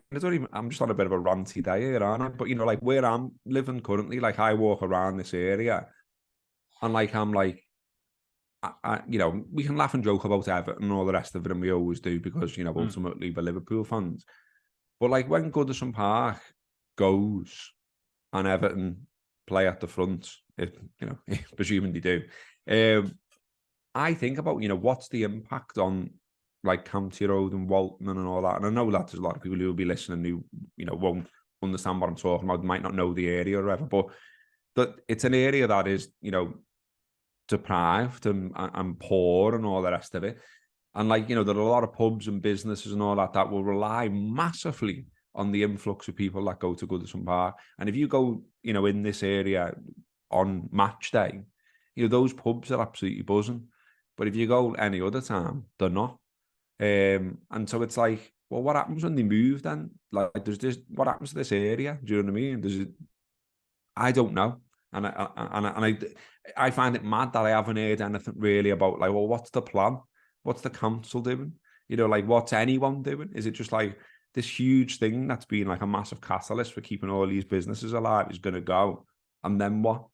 I'm just on a bit of a ranty day here, aren't I? But like where I'm living currently, like I walk around this area, and like I'm like, we can laugh and joke about Everton and all the rest of it, and we always do, because ultimately we're Liverpool fans. But like when Goodison Park goes and Everton play at the front, presuming they do, I think about what's the impact on like County Road and Walton and all that. And I know that there's a lot of people who will be listening who won't understand what I'm talking about, might not know the area or whatever, but that it's an area that is deprived and poor and all the rest of it. And like, there are a lot of pubs and businesses and all that will rely massively on the influx of people that go to Goodison Park. And if you go, in this area on match day, those pubs are absolutely buzzing. But if you go any other time, they're not. And so it's like, well, what happens when they move then? Like, what happens to this area? Do you know what I mean? I don't know. And I find it mad that I haven't heard anything really about, like, well, what's the plan? What's the council doing? Like, what's anyone doing? Is it just like this huge thing that's been like a massive catalyst for keeping all these businesses alive is going to go? And then what?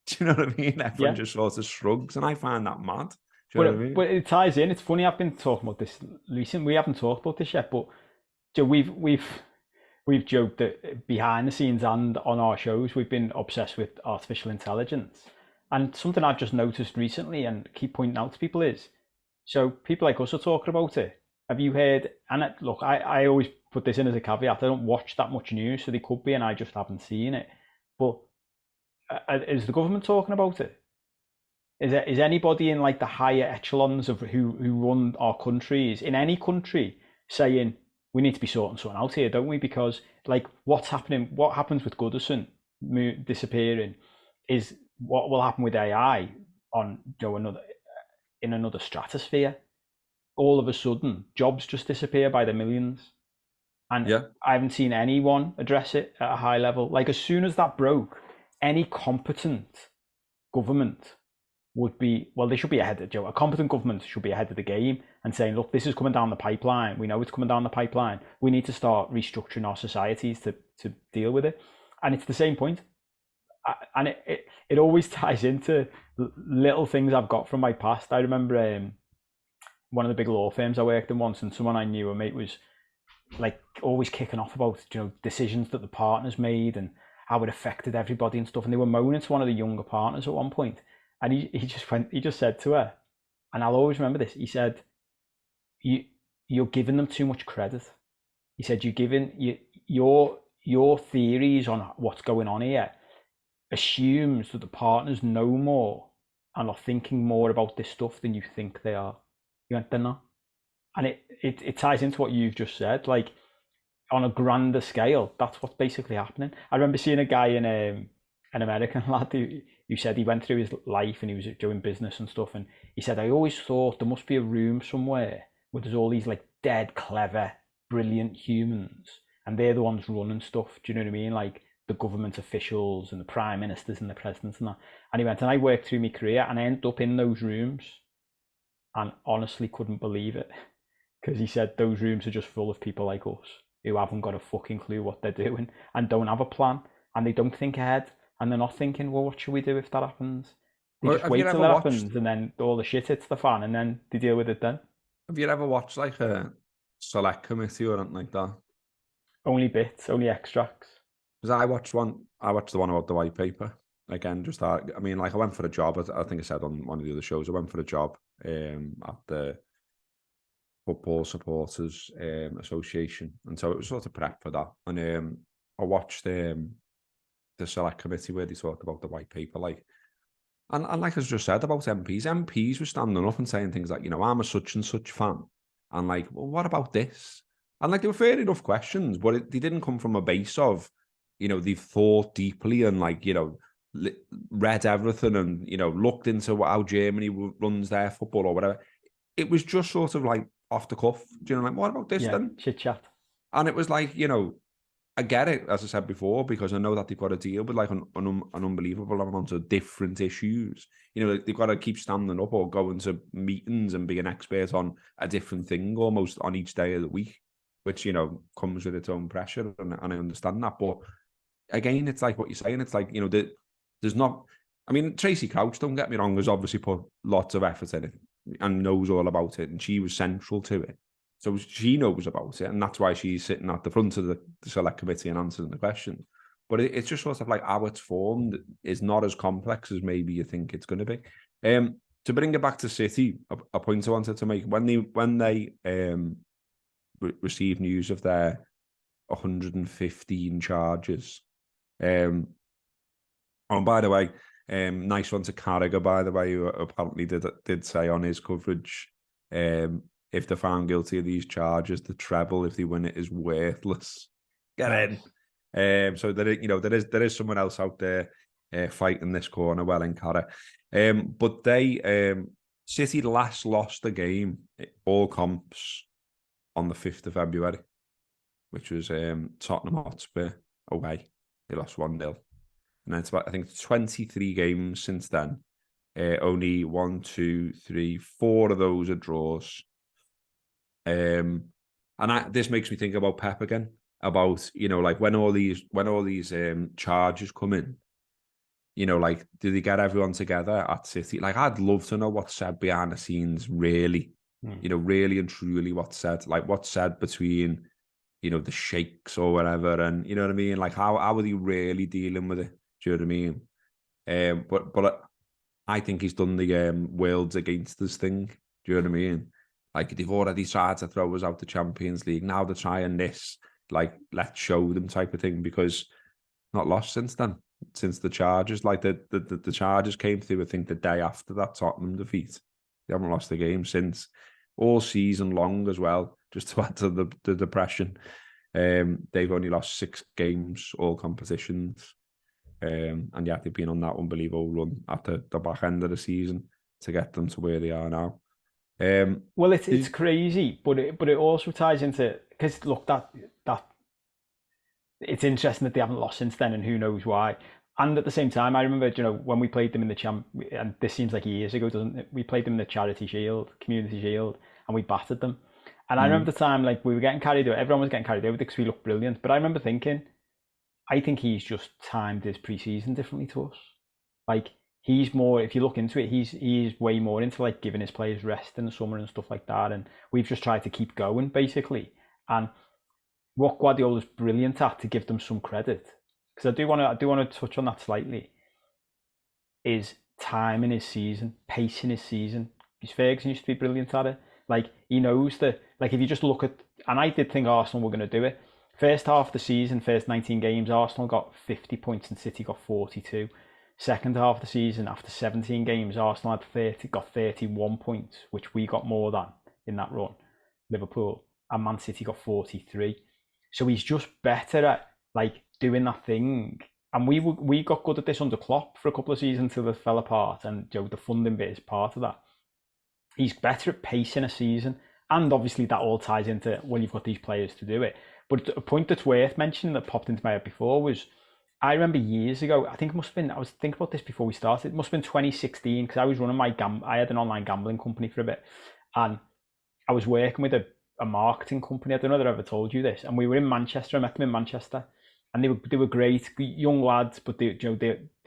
Do you know what I mean? Everyone just sort of shrugs, and I find that mad. Do you know what I mean? But it ties in. It's funny, I've been talking about this recently. We haven't talked about this yet, but we've joked that behind the scenes and on our shows, we've been obsessed with artificial intelligence. And something I've just noticed recently and keep pointing out to people is, so people like us are talking about it. Have you heard, and look, I always put this in as a caveat, I don't watch that much news, so they could be, and I just haven't seen it. But is the government talking about it? Is anybody in like the higher echelons of who run our countries, in any country, saying we need to be sorting something out here, don't we? Because like what's happening, what happens with Goodison disappearing is what will happen with AI on another in another stratosphere. All of a sudden, jobs just disappear by the millions, and Yeah. I haven't seen anyone address it at a high level. Like as soon as that broke, any competent government would be, well, they should be ahead of Joe. A competent government should be ahead of the game and saying, look, this is coming down the pipeline. We know it's coming down the pipeline. We need to start restructuring our societies to deal with it. And it's the same point. And it always ties into little things I've got from my past. I remember one of the big law firms I worked in once, and someone I knew, a mate, was like always kicking off about decisions that the partners made and how it affected everybody and stuff. And they were moaning to one of the younger partners at one point, and he just said to her, and I'll always remember this. He said, "You're giving them too much credit." He said, "You're giving your theories on what's going on here assumes that the partners know more and are thinking more about this stuff than you think they are." You went, "They're not." And it ties into what you've just said. Like on a grander scale, that's what's basically happening. I remember seeing a guy in an American lad who said he went through his life and he was doing business and stuff, and he said, I always thought there must be a room somewhere where there's all these like dead, clever, brilliant humans, and they're the ones running stuff. Do you know what I mean? Like the government officials and the prime ministers and the presidents and that. And he went, and I worked through my career and I ended up in those rooms and honestly couldn't believe it. Because he said those rooms are just full of people like us who haven't got a fucking clue what they're doing and don't have a plan, and they don't think ahead, and they're not thinking, well, what should we do if that happens? They just wait till it happens, and then all the shit hits the fan, and then they deal with it then. Have you ever watched like a select committee or anything like that? Only bits, only extracts. Because I watched the one about the white paper. Again, just I mean, like I went for a job. I think I said on one of the other shows, I went for a job at the Football Supporters Association, and so it was sort of prep for that. And I watched the select committee where they talked about the white paper, like, and like I just said about MPs were standing up and saying things like, I'm a such and such fan, and like, well, what about this? And like, they were fair enough questions, but they didn't come from a base of, they've thought deeply and like, read everything and looked into how Germany runs their football or whatever. It was just sort of like off the cuff. Do you know, like, what about this then? Chit chat. And it was like, I get it, as I said before, because I know that they've got to deal with like an unbelievable amount of different issues. They've got to keep standing up or going to meetings and be an expert on a different thing almost on each day of the week, which, comes with its own pressure. And I understand that. But again, it's like what you're saying. It's like, there's not, I mean, Tracy Crouch, don't get me wrong, has obviously put lots of effort in it and knows all about it, and she was central to it. So she knows about it, and that's why she's sitting at the front of the select committee and answering the question. But it's just sort of like how it's formed is not as complex as maybe you think it's going to be. To bring it back to City, a point I wanted to make, when they received news of their 115 charges. And by the way, nice one to Carragher, by the way, who apparently did say on his coverage, if they're found guilty of these charges, the treble, if they win it, is worthless. Get in. So there is someone else out there fighting this corner well in Carragher. But City last lost the game, all comps, on the 5th of February, which was Tottenham Hotspur away. They lost 1-0. And then it's about, I think, 23 games since then. Only 1, 2, 3, 4 of those are draws. And this makes me think about Pep again. About, like when all these charges come in, like, do they get everyone together at City? Like, I'd love to know what's said behind the scenes, really. Really and truly what's said. Like, what's said between, the sheiks or whatever, and you know what I mean? Like, how are they really dealing with it? Do you know what I mean? But I think he's done the worlds against us thing. Do you know what I mean? Like, they've already tried to throw us out the Champions League. Now they're trying this, like, let's show them type of thing, because not lost since then, since the charges. Like, the charges came through, I think, the day after that Tottenham defeat. They haven't lost the game since. all season long as well, just to add to the depression. They've only lost 6 games, all competitions. And yeah, they've been on that unbelievable run at the back end of the season to get them to where they are now. Well, it's crazy, but it also ties into, because look, that it's interesting that they haven't lost since then, and who knows why. And at the same time, I remember, when we played them in the and this seems like years ago, doesn't it? We played them in the Charity Shield, Community Shield, and we battered them. And I remember the time, like, we were getting carried over. Everyone was getting carried over because we looked brilliant. But I remember thinking, I think he's just timed his preseason differently to us. Like, he's more, if you look into it, he's way more into like giving his players rest in the summer and stuff like that. And we've just tried to keep going basically. And what Guardiola's brilliant at, to give them some credit, because I do want to touch on that slightly, is timing his season, pacing his season. Because Ferguson used to be brilliant at it. Like, he knows that, like, if you just look at, and I did think Arsenal were going to do it. First half of the season, first 19 games, Arsenal got 50 points and City got 42. Second half of the season, after 17 games, Arsenal got 31 points, which we got more than in that run. Liverpool, and Man City got 43. So he's just better at, like, doing that thing. And we got good at this under Klopp for a couple of seasons until it fell apart, and the funding bit is part of that. He's better at pacing a season, and obviously that all ties into, well, you've got these players to do it. But a point that's worth mentioning that popped into my head before was, I remember years ago, I think it must have been, I was thinking about this before we started, it must have been 2016, because I was running I had an online gambling company for a bit, and I was working with a marketing company. I don't know that I ever told you this, and we were in Manchester. I met them in Manchester, and they were great, young lads, but they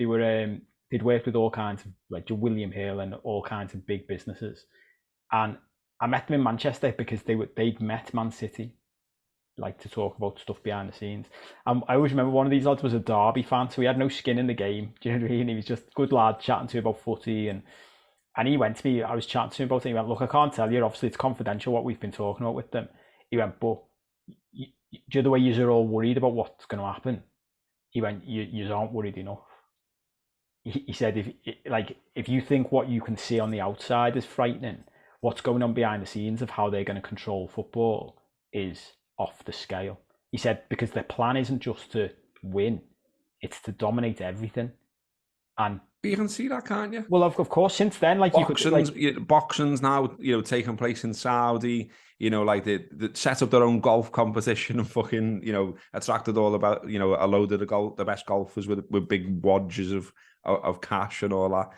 were they'd worked with all kinds of, like, William Hill and all kinds of big businesses. And I met them in Manchester because they'd met Man City, like, to talk about stuff behind the scenes. And I always remember one of these lads was a Derby fan, so he had no skin in the game. Do you know what I mean? He was just a good lad chatting to me about footy, and he went to me, I was chatting to him about it, he went, look, I can't tell you, obviously it's confidential what we've been talking about with them. He went, but do you know the way you're all worried about what's going to happen? He went, you aren't worried enough. He said, if you think what you can see on the outside is frightening, what's going on behind the scenes of how they're going to control football is off the scale. He said, because their plan isn't just to win, it's to dominate everything. And you can see that, can't you? Well, of course, since then, like, boxing's now, taking place in Saudi. Like they set up their own golf competition and fucking, attracted all about, a load of the best golfers with big wadges of cash and all that.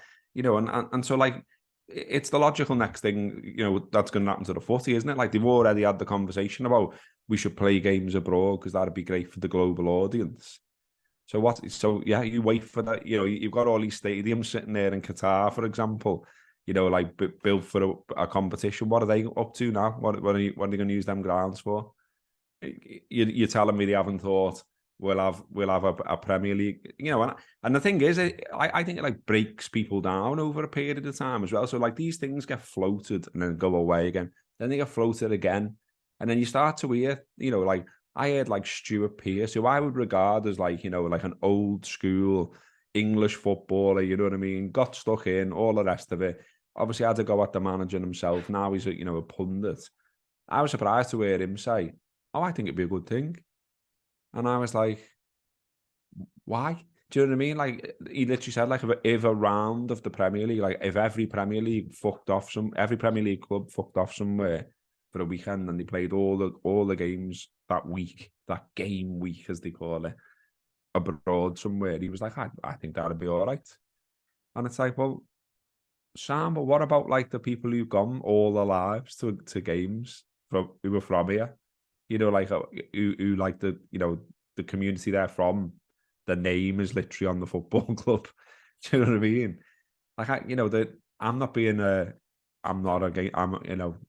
And so, like, it's the logical next thing, that's going to happen to the footy, isn't it? Like, they've already had the conversation about we should play games abroad because that'd be great for the global audience. So yeah, you wait for that. You've got all these stadiums sitting there in Qatar, for example, like built for a competition. What are they up to now? What are they going to use them grounds for? You're telling me they haven't thought we'll have a Premier League, and the thing is, I think it, like, breaks people down over a period of time as well. So, like, these things get floated and then go away again, then they get floated again, and then you start to hear, like, I heard, like, Stuart Pearce, who I would regard as, like, like an old school English footballer, you know what I mean? Got stuck in, all the rest of it. Obviously had to go at the manager himself. Now he's a pundit. I was surprised to hear him say, oh, I think it'd be a good thing. And I was like, why? Do you know what I mean? Like, he literally said, like, if a round of the Premier League, like, if every Premier League club fucked off somewhere for a weekend, and they played all the games that week, that game week as they call it, abroad somewhere, he was like, I think that'd be all right. And it's like, well, Sam, but what about, like, the people who've gone all their lives to games who were from here? Like, who like the community they're from, the name is literally on the football club. Do you know what I mean? Like, I'm not being I'm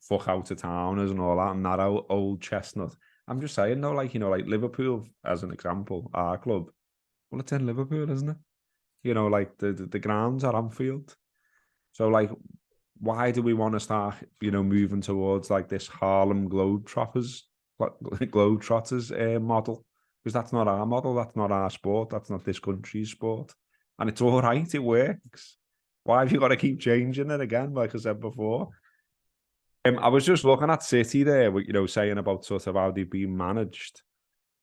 fuck out of towners and all that. I'm not old chestnut. I'm just saying, though, like, like Liverpool, as an example, our club, well, it's in Liverpool, isn't it? Like, the grounds are Anfield. So, like, why do we want to start, moving towards, like, this Harlem Globetrotters model? Because that's not our model, that's not our sport, that's not this country's sport. And it's all right, it works. Why have you got to keep changing it again, like I said before? I was just looking at City there, saying about sort of how they've been managed.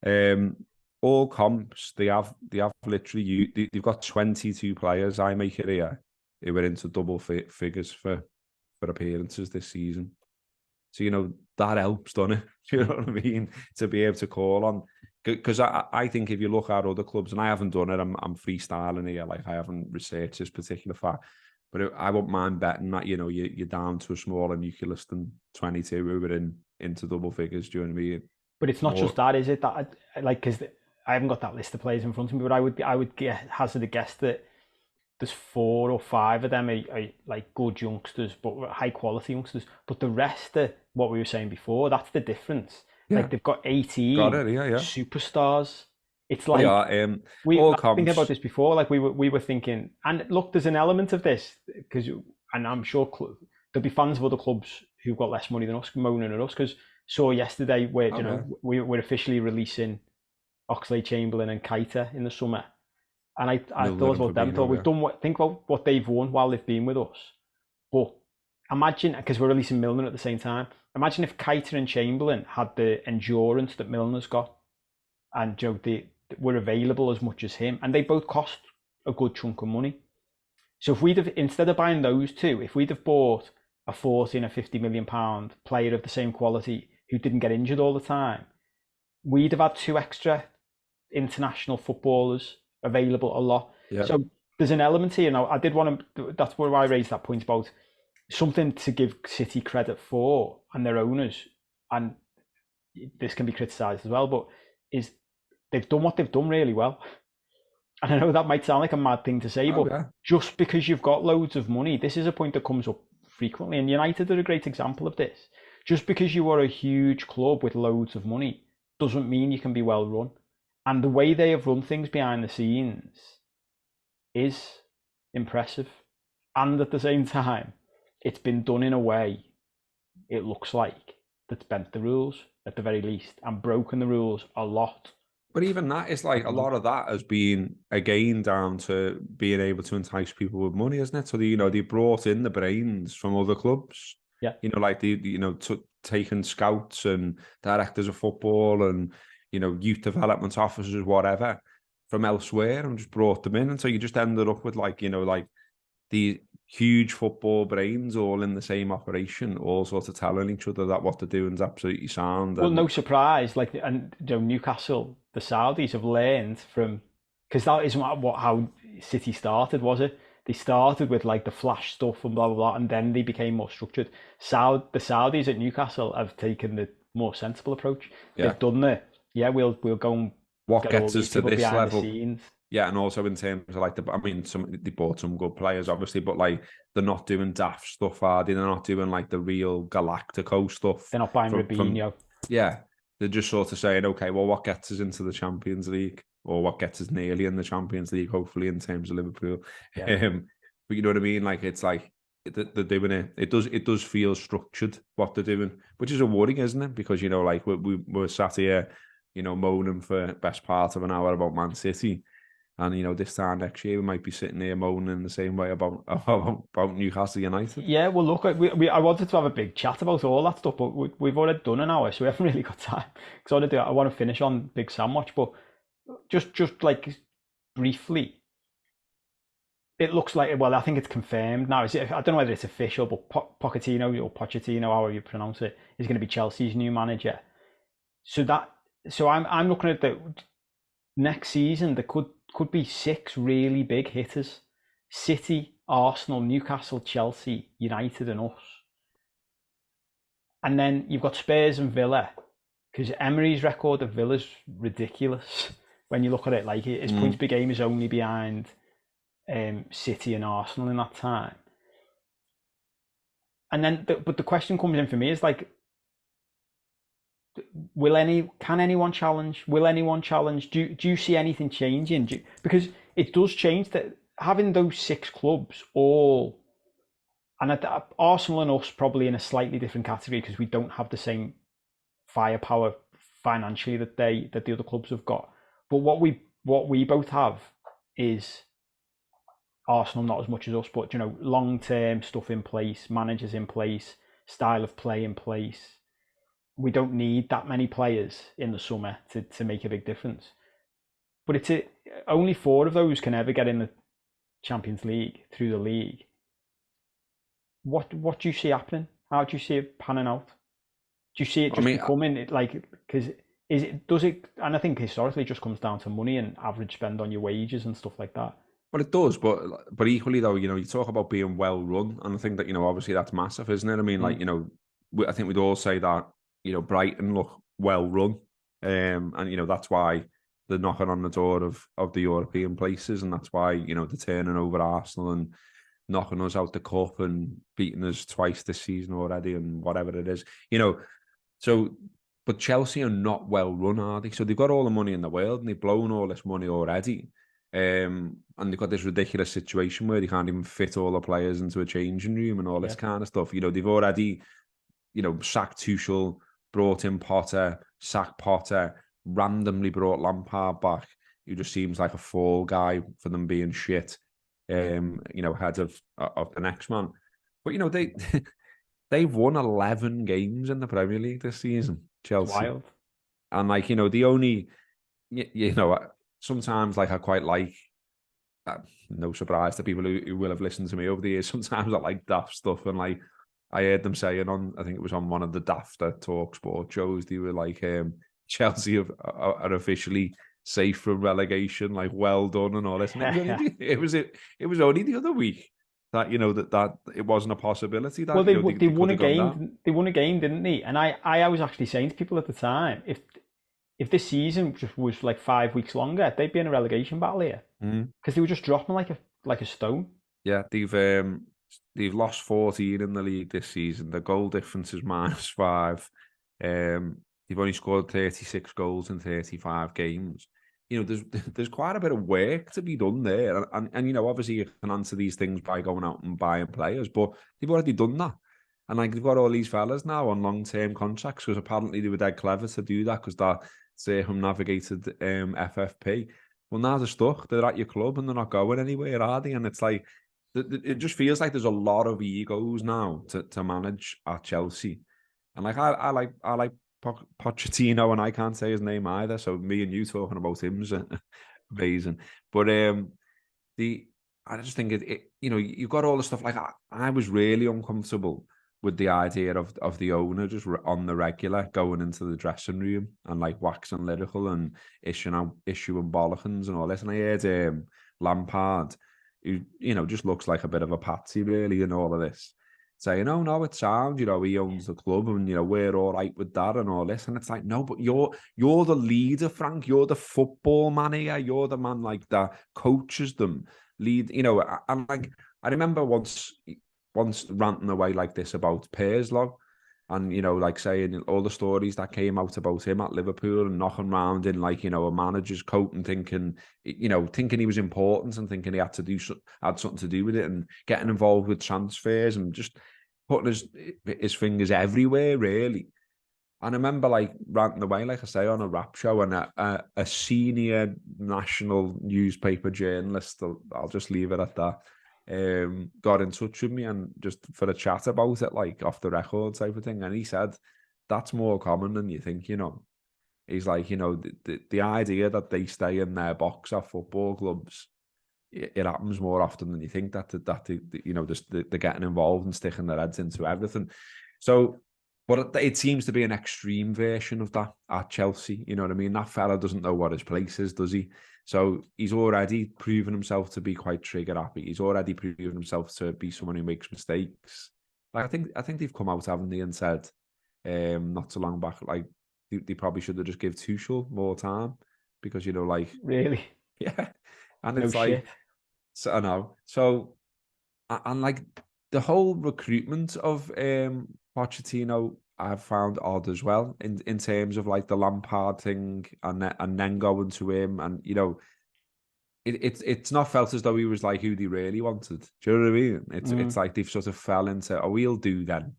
Um, all comps, they have literally they've got 22 players. I make it here who were into double figures for appearances this season. So that helps, doesn't it? Do you know what I mean? To be able to call on, because I think if you look at other clubs, and I haven't done it, I'm freestyling here, like I haven't researched this particular fact. But I wouldn't mind betting that you're down to a smaller nucleus than 22 who were into double figures. Do you know what I mean? But it's not just that, is it? That like because I haven't got that list of players in front of me, but I would hazard a guess that there's 4 or 5 of them are like good youngsters, but high quality youngsters. But the rest are what we were saying before. That's the difference. Yeah, Like they've got got 18 it. Yeah. superstars. It's Well, like yeah. we All I was thinking about comps. this before. Like we were thinking, and look, there's an element of this because, and I'm sure there'll be fans of other clubs who've got less money than us moaning at us because saw yesterday where Oh, yeah. we're officially releasing Oxlade-Chamberlain and Keita in the summer, and I Milner thought and about them. Thought Fabinho. we've Yeah. done think about what they've won while they've been with us, but imagine because we're releasing Milner at the same time. Imagine if Keita and Chamberlain had the endurance that Milner's got, and they were available as much as him, and they both cost a good chunk of money. So if we'd have instead of buying those two, if we'd have bought a 40 and a 50 million pound player of the same quality who didn't get injured all the time, we'd have had 2 extra international footballers available a lot. Yeah. So there's an element here. Now I did want to. That's where I raised that point about something to give City credit for and their owners, and this can be criticised as well, but is they've done what they've done really well. And I know that might sound like a mad thing to say, Oh, but yeah. just because you've got loads of money, this is a point that comes up frequently, and United are a great example of this. Just because you are a huge club with loads of money doesn't mean you can be well run. And the way they have run things behind the scenes is impressive. And at the same time, it's been done in a way, it looks like, that's bent the rules at the very least and broken the rules a lot. But even that is like a lot of that has been again down to being able to entice people with money, isn't it? So they brought in the brains from other clubs. Yeah. Like taking scouts and directors of football and youth development officers, whatever, from elsewhere, and just brought them in, and so you just ended up with like the huge football brains all in the same operation, all sort of telling each other that what they're doing is absolutely sound. Well, And no surprise. Like, and Newcastle, the Saudis have learned from because that isn't how City started, was it? They started with like the flash stuff and blah blah blah, and then they became more structured. The Saudis at Newcastle have taken the more sensible approach. yeah, They've done the we'll go and what get all gets us these to people this behind the level. scenes. Yeah, and also in terms of like they bought some good players, obviously, but like they're not doing daft stuff, are they? They're not doing like the real Galactico stuff. They're not buying From Robinho. yeah, they're just sort of saying, okay, well, what gets us into the Champions League, or what gets us nearly in the Champions League, hopefully in terms of Liverpool. Yeah. But you know what I mean? Like it's like they're doing it. It does feel structured what they're doing, which is a worry, isn't it? Because like we're sat here, moaning for best part of an hour about Man City. And this time next year we might be sitting here moaning in the same way about Newcastle United. Yeah, well, look, I wanted to have a big chat about all that stuff, but we've already done an hour, so we haven't really got time. Because I want to finish on Big Sam watch, but just like briefly, it looks like, well, I think it's confirmed now. I don't know whether it's official, but Pochettino, however you pronounce it, is going to be Chelsea's new manager. So I'm looking at the next season. There could be 6 really big hitters: City, Arsenal, Newcastle, Chelsea, United, and us. And then you've got Spurs and Villa, because Emery's record of Villa's ridiculous when you look at it. Like his points per game is only behind City and Arsenal in that time. And then, but the question comes in for me is like, can anyone challenge? Will anyone challenge? Do you see anything changing? Because it does change that having those 6 clubs all, and Arsenal and us probably in a slightly different category because we don't have the same firepower financially that the other clubs have got. But what we both have is Arsenal not as much as us, but long term stuff in place, managers in place, style of play in place. We don't need that many players in the summer to make a big difference. But only 4 of those can ever get in the Champions League through the league. What do you see happening? How do you see it panning out? Do you see it I just mean, becoming like, because does it, and I think historically it just comes down to money and average spend on your wages and stuff like that. well, it does, but equally though, you talk about being well run, and I think that obviously that's massive, isn't it? I mean, like Mm. I think we'd all say that Brighton look well run, and that's why they're knocking on the door of the European places, and that's why they're turning over Arsenal and knocking us out the cup and beating us twice this season already, and whatever it is, So, but Chelsea are not well run, are they? So they've got all the money in the world and they've blown all this money already. And they've got this ridiculous situation where they can't even fit all the players into a changing room and all this Yeah. kind of stuff. They've already, sacked Tuchel, brought in Potter, sacked Potter, randomly brought Lampard back, who just seems like a fall guy for them being shit, ahead of the next man. But, they they've won 11 games in the Premier League this season, It's Chelsea. wild. And the only, sometimes I quite like, no surprise to people who will have listened to me over the years, sometimes I like daft stuff. And I heard them saying I think it was on one of the dafter talk sport shows, they were like, Chelsea are officially safe from relegation, like well done and all this. And it was only the other week that that it wasn't a possibility that Well, they they won could a have gone game. down. They won a game, didn't they? And I was actually saying to people at the time, if this season just was like 5 weeks longer, they'd be in a relegation battle here because they were just dropping like a stone. Yeah, they've lost 14 in the league this season. The goal difference is -5. They've only scored 36 goals in 35 games. There's quite a bit of work to be done there, and obviously you can answer these things by going out and buying players, but they've already done that, and they've got all these fellas now on long-term contracts because apparently they were dead clever to do that because that circumnavigated FFP. Well, now they're stuck. They're at your club and they're not going anywhere, are they? And it's like it just feels like there's a lot of egos now to manage at Chelsea, and I like Pochettino, and I can't say his name either. So me and you talking about him's amazing. But I just think you've got all the stuff. Like I was really uncomfortable with the idea of the owner just on the regular going into the dressing room and waxing lyrical and issuing bollockings and all this. And I heard Lampard, who just looks like a bit of a patsy really in all of this, saying, "Oh no, it sounds, he owns the club and we're all right with that and all this." And it's like, no, but you're the leader, Frank. You're the football man here. You're the man that coaches them, lead. And I remember once ranting away like this about Perslow, and saying all the stories that came out about him at Liverpool and knocking around in a manager's coat and thinking he was important and thinking he had something to do with it and getting involved with transfers and just putting his fingers everywhere really. And I remember ranting away, like I say, on a rap show, and a senior national newspaper journalist, I'll just leave it at that, got in touch with me and just for a chat about it, off the record type of thing. And he said, that's more common than you think, He's like, the idea that they stay in their box at football clubs, it happens more often than you think that they're getting involved and sticking their heads into everything. So, but it seems to be an extreme version of that at Chelsea. You know what I mean? That fella doesn't know what his place is, does he? So he's already proven himself to be quite trigger happy. He's already proven himself to be someone who makes mistakes. I think they've come out, haven't they, and said not so long back, they probably should have just give Tuchel more time because Really? yeah, and No it's shit. so I know. So and the whole recruitment of Pochettino, I've found odd as well in terms of the Lampard thing and then going to him and it's not felt as though he was who they really wanted. Do you know what I mean? It's like they've sort of fell into, oh, we'll do then.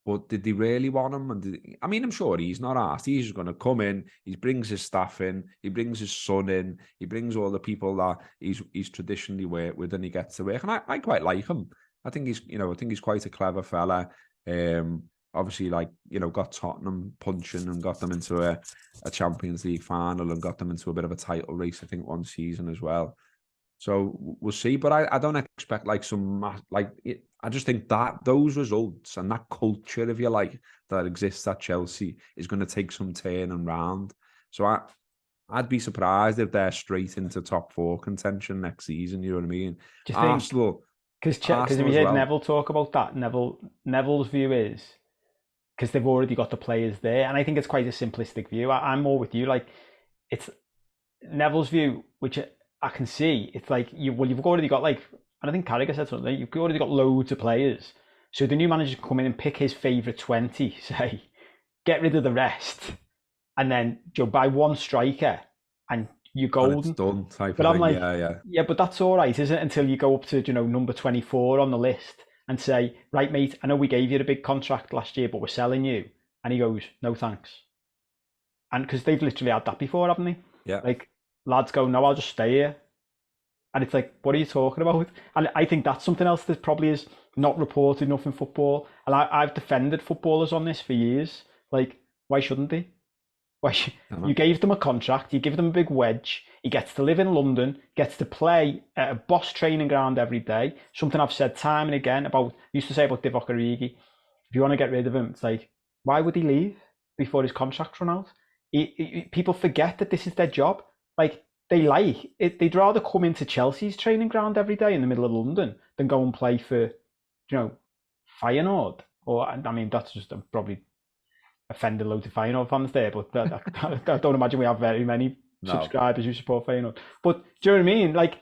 But did they really want him? And I mean, I'm sure he's not asked. He's just going to come in. He brings his staff in. He brings his son in. He brings all the people that he's traditionally worked with, and he gets to work. And I quite like him. I think he's quite a clever fella. Obviously, like, got Tottenham punching and got them into a Champions League final and got them into a bit of a title race, I think, one season as well. So we'll see, but I don't expect like I just think that those results and that culture, if you like, that exists at Chelsea is going to take some turning round. So I'd be surprised if they're straight into top 4 contention next season. You know what I mean? Do you think? Arsenal, Because have Arsenal you as heard well. Neville talk about that? Neville's view is because they've already got the players there, and I think it's quite a simplistic view. I'm more with you. Like it's Neville's view, which I can see. It's like you've already got like, and I think Carragher said something. You've already got loads of players, so the new manager can come in and pick his favourite 20, say, get rid of the rest, and then buy one striker, and you're And it's golden. done type But of I'm thing. like, Yeah, yeah. yeah, but that's all right, isn't it? Until you go up to number 24 on the list and say, right, mate, I know we gave you a big contract last year, but we're selling you, and he goes, no thanks. And because they've literally had that before, haven't they? Yeah. Like lads go, no, I'll just stay here. And it's like, what are you talking about? And I think that's something else that probably is not reported enough in football. And I've defended footballers on this for years. Like, why shouldn't they? You gave them a contract, you give them a big wedge. He gets to live in London, gets to play at a boss training ground every day. Something I've said time and again about, used to say about Divock Origi. If you want to get rid of him, it's like, why would he leave before his contract run out? People forget that this is their job. Like, they'd rather come into Chelsea's training ground every day in the middle of London than go and play for, Feyenoord. Or, I mean, that's just probably offended loads of Feyenoord fans there, but I don't imagine we have very many subscribers who support Feyenoord. But do you know what I mean? Like,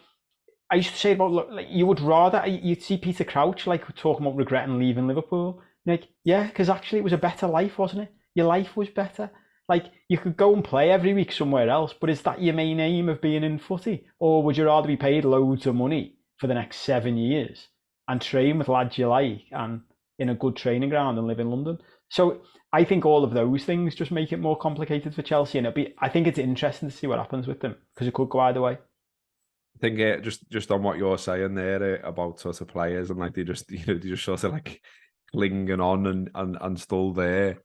I used to say about, like, you'd see Peter Crouch, like, talking about regretting leaving Liverpool. Like, yeah, because actually it was a better life, wasn't it? Your life was better. Like, you could go and play every week somewhere else, but is that your main aim of being in footy? Or would you rather be paid loads of money for the next 7 years and train with lads you like and in a good training ground and live in London? So I think all of those things just make it more complicated for Chelsea, and I think it's interesting to see what happens with them because it could go either way. I think just on what you're saying there about sort of players and like they just sort of like clinging on and still there.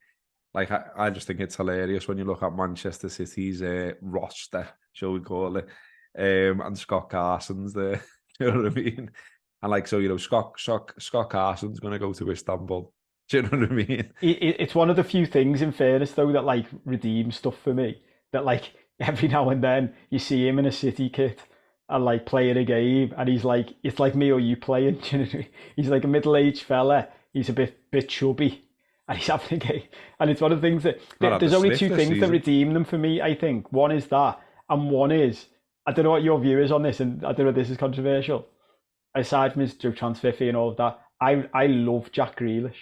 Like I just think it's hilarious when you look at Manchester City's roster, shall we call it, and Scott Carson's there. You know what I mean? And like so, Scott Carson's going to go to Istanbul. Do you know what I mean? It's one of the few things, in fairness, though, that like redeems stuff for me. That like every now and then you see him in a City kit and like playing a game, and he's like, it's like me or you playing. Do you know what I mean? He's like a middle-aged fella. He's a bit chubby, and he's having a game. And it's one of the things that there's only two things that redeem them for me. I think one is that, and one is, I don't know what your view is on this, and I don't know if this is controversial. Aside from his transfer fee and all of that, I love Jack Grealish.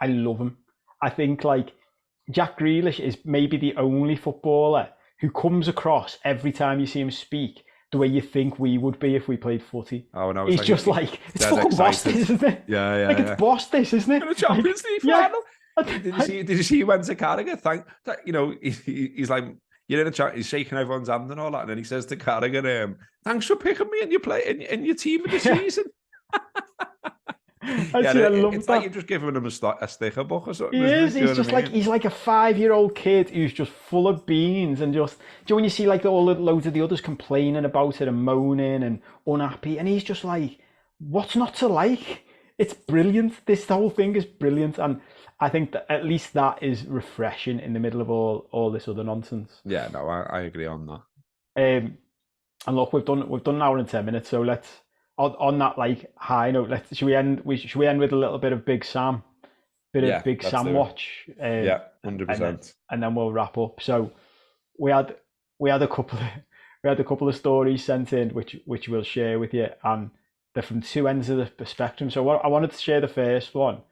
I love him. I think like Jack Grealish is maybe the only footballer who comes across every time you see him speak the way you think we would be if we played footy. Oh no, he's just like it's fucking boss this, isn't it? Yeah, like it's boss this, isn't it? In the Champions League final. Did you see he went to Carragher? He's like, you're in a chat, he's shaking everyone's hand and all that, and then he says to Carragher, "Thanks for picking me in your team of the season." It's like you're just giving him a sticker book or something. He is. He's just like he's like a 5-year-old kid who's just full of beans and just. Do you know when you see like loads of the others complaining about it and moaning and unhappy, and he's just like, what's not to like? It's brilliant. This whole thing is brilliant, and I think that at least that is refreshing in the middle of all this other nonsense. Yeah, no, I agree on that. And look, we've done an hour and 10 minutes, so let's. On that like high note, should we end with a little bit of Big Sam, of Big Sam watch? 100%. And then we'll wrap up. So we had a couple of stories sent in which we'll share with you, and they're from two ends of the spectrum. So I wanted to share the first one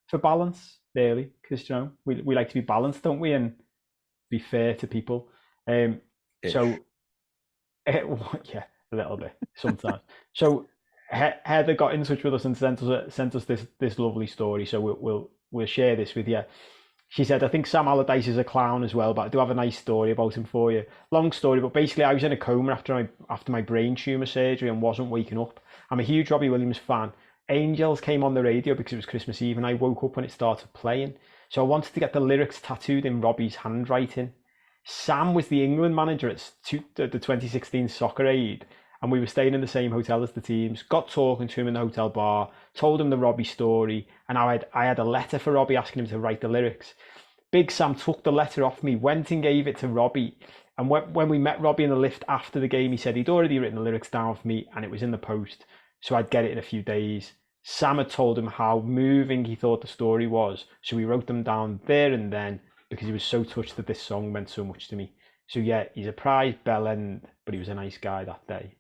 for balance, really, because we like to be balanced, don't we, and be fair to people. So yeah. A little bit sometimes. So Heather got in touch with us and sent us this lovely story. So we'll share this with you. She said, I think Sam Allardyce is a clown as well, but I do have a nice story about him for you. Long story, but basically I was in a coma after my brain tumour surgery and wasn't waking up. I'm a huge Robbie Williams fan. Angels came on the radio because it was Christmas Eve, and I woke up when it started playing. So I wanted to get the lyrics tattooed in Robbie's handwriting. Sam was the England manager at the 2016 Soccer Aid, and we were staying in the same hotel as the teams. Got talking to him in the hotel bar, told him the Robbie story, and I had a letter for Robbie asking him to write the lyrics. Big Sam took the letter off me, went and gave it to Robbie. And when we met Robbie in the lift after the game, he said he'd already written the lyrics down for me and it was in the post, so I'd get it in a few days. Sam had told him how moving he thought the story was, so he wrote them down there and then because he was so touched that this song meant so much to me. So yeah, he's a prize bell end, but he was a nice guy that day.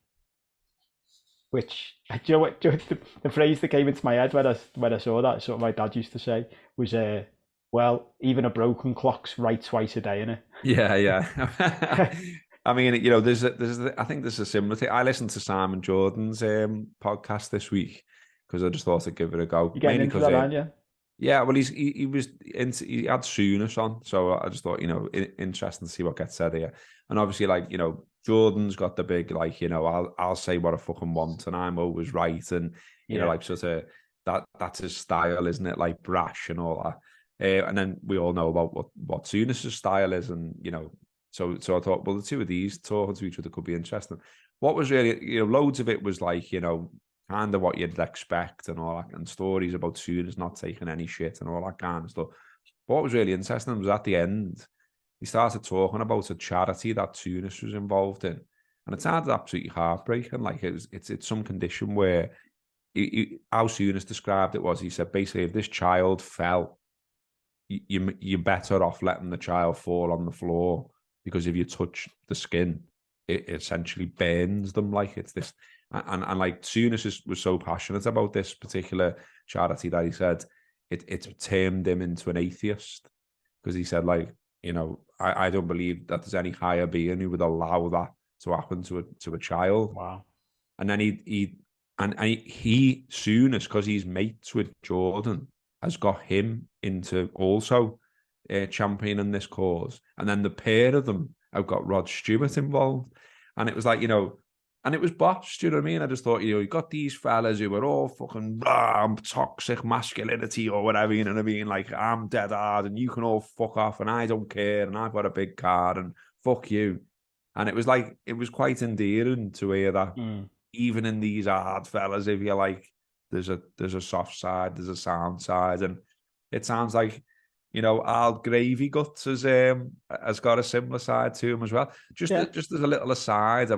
Which, do you know what, the phrase that came into my head when I saw that, something my dad used to say, was, well, even a broken clock's right twice a day, innit? Yeah. I mean, I think there's a similar thing. I listened to Simon Jordan's podcast this week because I just thought I'd give it a go. You getting into that, aren't you? Yeah, well, he had Sooners on, so I just thought, interesting to see what gets said here. And obviously, Jordan's got the big, I'll say what I fucking want, and I'm always right, and sort of that's his style, isn't it? Like brash and all that. And then we all know about what Sooners' style is, and so I thought, well, the two of these talking to each other could be interesting. What was really, loads of it was kind of what you'd expect and all that, and stories about Sooners not taking any shit and all that kind of stuff. What was really interesting was at the end, he started talking about a charity that Sooners was involved in, and it sounded absolutely heartbreaking. Like it's some condition where how Sooners described it was, he said basically if this child fell, you're better off letting the child fall on the floor, because if you touch the skin, it essentially burns them. Like it's this, and like Sooners was so passionate about this particular charity that he said it turned him into an atheist, because he said I don't believe that there's any higher being who would allow that to happen to a child. Wow. And then he Sooners, because he's mates with Jordan, has got him into also championing this cause. And then the pair of them have got Rod Stewart involved. And it was and it was boss, do you know what I mean? I just thought, you got these fellas who were all fucking toxic masculinity or whatever, you know what I mean? Like, I'm dead hard and you can all fuck off and I don't care and I've got a big car and fuck you. And it was quite endearing to hear that even in these hard fellas, if you're there's a soft side, there's a sound side. And it sounds like, Al Gravy Guts has got a similar side to him as well. Just as a little aside,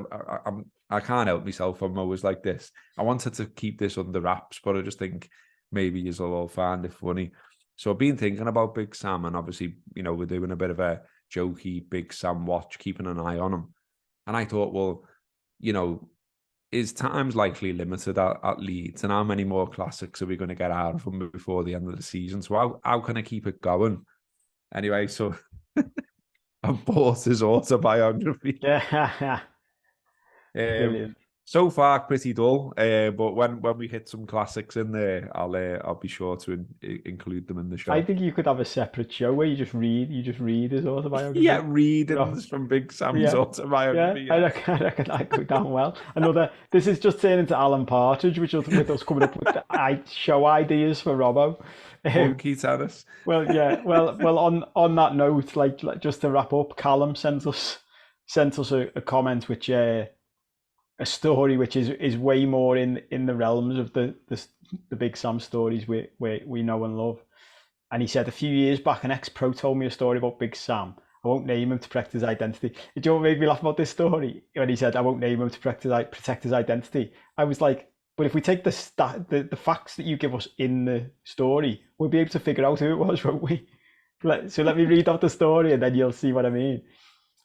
I can't help myself. I'm always like this. I wanted to keep this under wraps, but I just think maybe you'll all find it funny. So I've been thinking about Big Sam, and obviously, we're doing a bit of a jokey Big Sam watch, keeping an eye on him. And I thought, well, his time's likely limited at Leeds, and how many more classics are we going to get out of him before the end of the season? So how can I keep it going? Anyway, so I bought his autobiography. Yeah. So far, pretty dull. But when we hit some classics in there, I'll be sure to include them in the show. I think you could have a separate show where you just read his autobiography. Yeah, readings from Big Sam's autobiography. Yeah, I reckon that could go down well. This is just turning into Alan Partridge, with us coming up with show ideas for Robbo. Monkey tennis. Well, yeah. Well. On that note, like just to wrap up, Callum sent us a comment which a story which is way more in the realms of the Big Sam stories we know and love. And he said, a few years back, an ex-pro told me a story about Big Sam. I won't name him to protect his identity. Do you know what made me laugh about this story? When he said, I won't name him to protect his identity. I was like, but if we take the facts that you give us in the story, we'll be able to figure out who it was, won't we? So let me read out the story and then you'll see what I mean.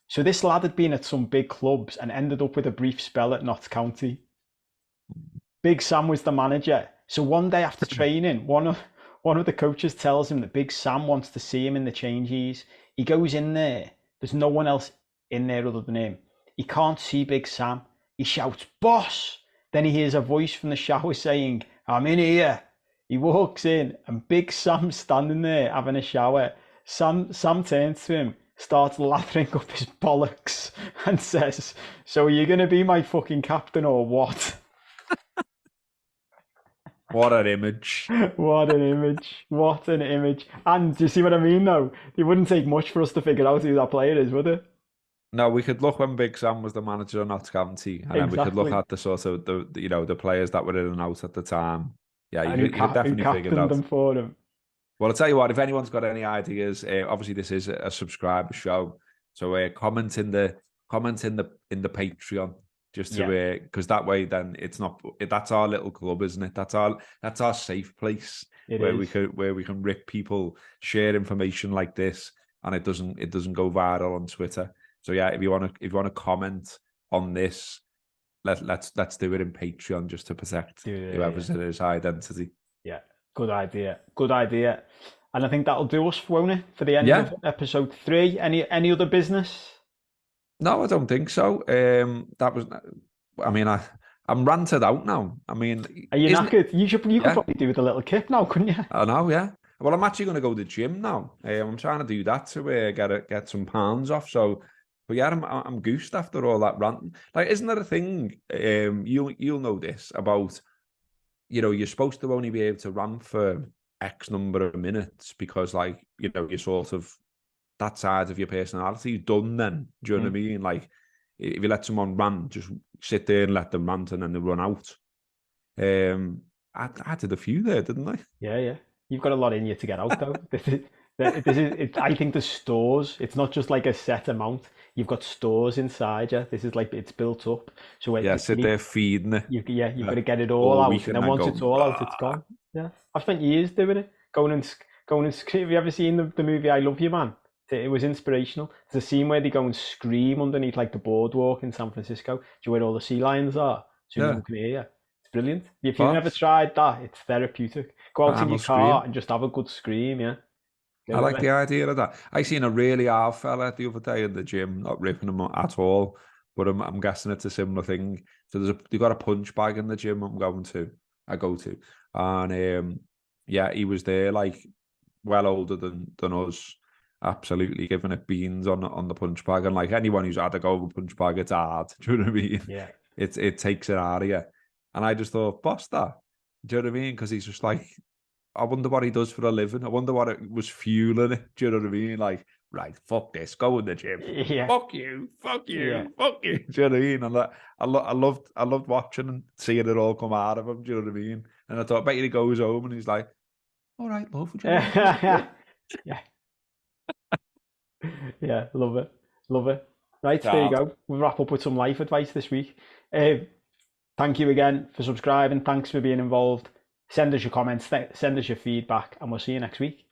So this lad had been at some big clubs and ended up with a brief spell at Notts County. Big Sam was the manager. So one day after training, one of the coaches tells him that Big Sam wants to see him in the changes. He goes in there. There's no one else in there other than him. He can't see Big Sam. He shouts, "Boss!" Then he hears a voice from the shower saying, "I'm in here." He walks in and Big Sam's standing there having a shower. Sam turns to him, starts lathering up his bollocks and says, "So are you going to be my fucking captain or what?" What an image. What an image. What an image. And do you see what I mean, though? It wouldn't take much for us to figure out who that player is, would it? No, we could look when Big Sam was the manager of Notts County, and then we could look Exactly. at the sort of the players that were in and out at the time. Yeah, And you could who definitely figure it captained out. them for him. Well, I'll tell you what, if anyone's got any ideas, obviously this is a subscriber show, so comment in the Patreon just Yeah, to because that way then it's not that's our little club, isn't it? That's our safe place it where is. we can rip people, share information like this, and it doesn't go viral on Twitter. So yeah, if you want to comment on this, let's do it in Patreon just to protect Yeah. whoever's in his identity. Yeah, good idea. Good idea. And I think that'll do us, won't it, for the end of Yeah. episode 3. Any other business? No, I don't think so. That was, I mean, I'm ranted out now. I mean, Are you isn't it? knackered? You could Yeah, probably do with a little kick now, couldn't you? I know. Yeah. Well, I'm actually going to go to the gym now. I'm trying to do that to get some pounds off. So, but yeah, I'm goosed after all that ranting. Like, isn't there a thing? You'll know this about you're supposed to only be able to rant for X number of minutes because like you're sort of that side of your personality is done then. Do you know what I Mm. mean? Like if you let someone rant, just sit there and let them rant and then they run out. I did a few there, didn't I? Yeah. You've got a lot in you to get out, though. I think the stores. It's not just like a set amount. You've got stores inside you. This is like it's built up. So Yeah, sit there feeding it you've got to get it all all out, week and and then then once go, it's all out, it's "Rah." gone. Yeah, I've spent years doing it. Have you ever seen the movie I Love You, Man? It was inspirational. There's a scene where they go and scream underneath like the boardwalk in San Francisco. Do you know where all the sea lions are? So no one Yeah, can hear you. It's brilliant. If you've never boss. tried that, it's therapeutic. Go out in Primal your car scream. and just have a good scream. Yeah, I go with like it. the idea of that. I seen a really hard fella the other day in the gym, not ripping him at all, but I'm guessing it's a similar thing. So they got a punch bag in the gym I go to, and yeah, he was there like well older than us, absolutely giving it beans on the punch bag, and like anyone who's had a go of a punch bag, it's hard. Do you know what I mean? Yeah. It takes it out of you, and I just thought, boss that. Do you know what I mean? Because he's just like I wonder what he does for a living. I wonder what it was fueling it. Do you know what I mean? Like, right, fuck this, go in the gym. Yeah. Fuck you, fuck Yeah. you, fuck you. Do you know what I mean? And I loved watching and seeing it all come out of him. Do you know what I mean? And I thought, I bet he goes home and he's like, all right, love, do you want to go to the gym? Yeah. Yeah, love it. Love it. Right, there you Sound. go. We'll wrap up with some life advice this week. Thank you again for subscribing. Thanks for being involved. Send us your comments, send us your feedback, and we'll see you next week.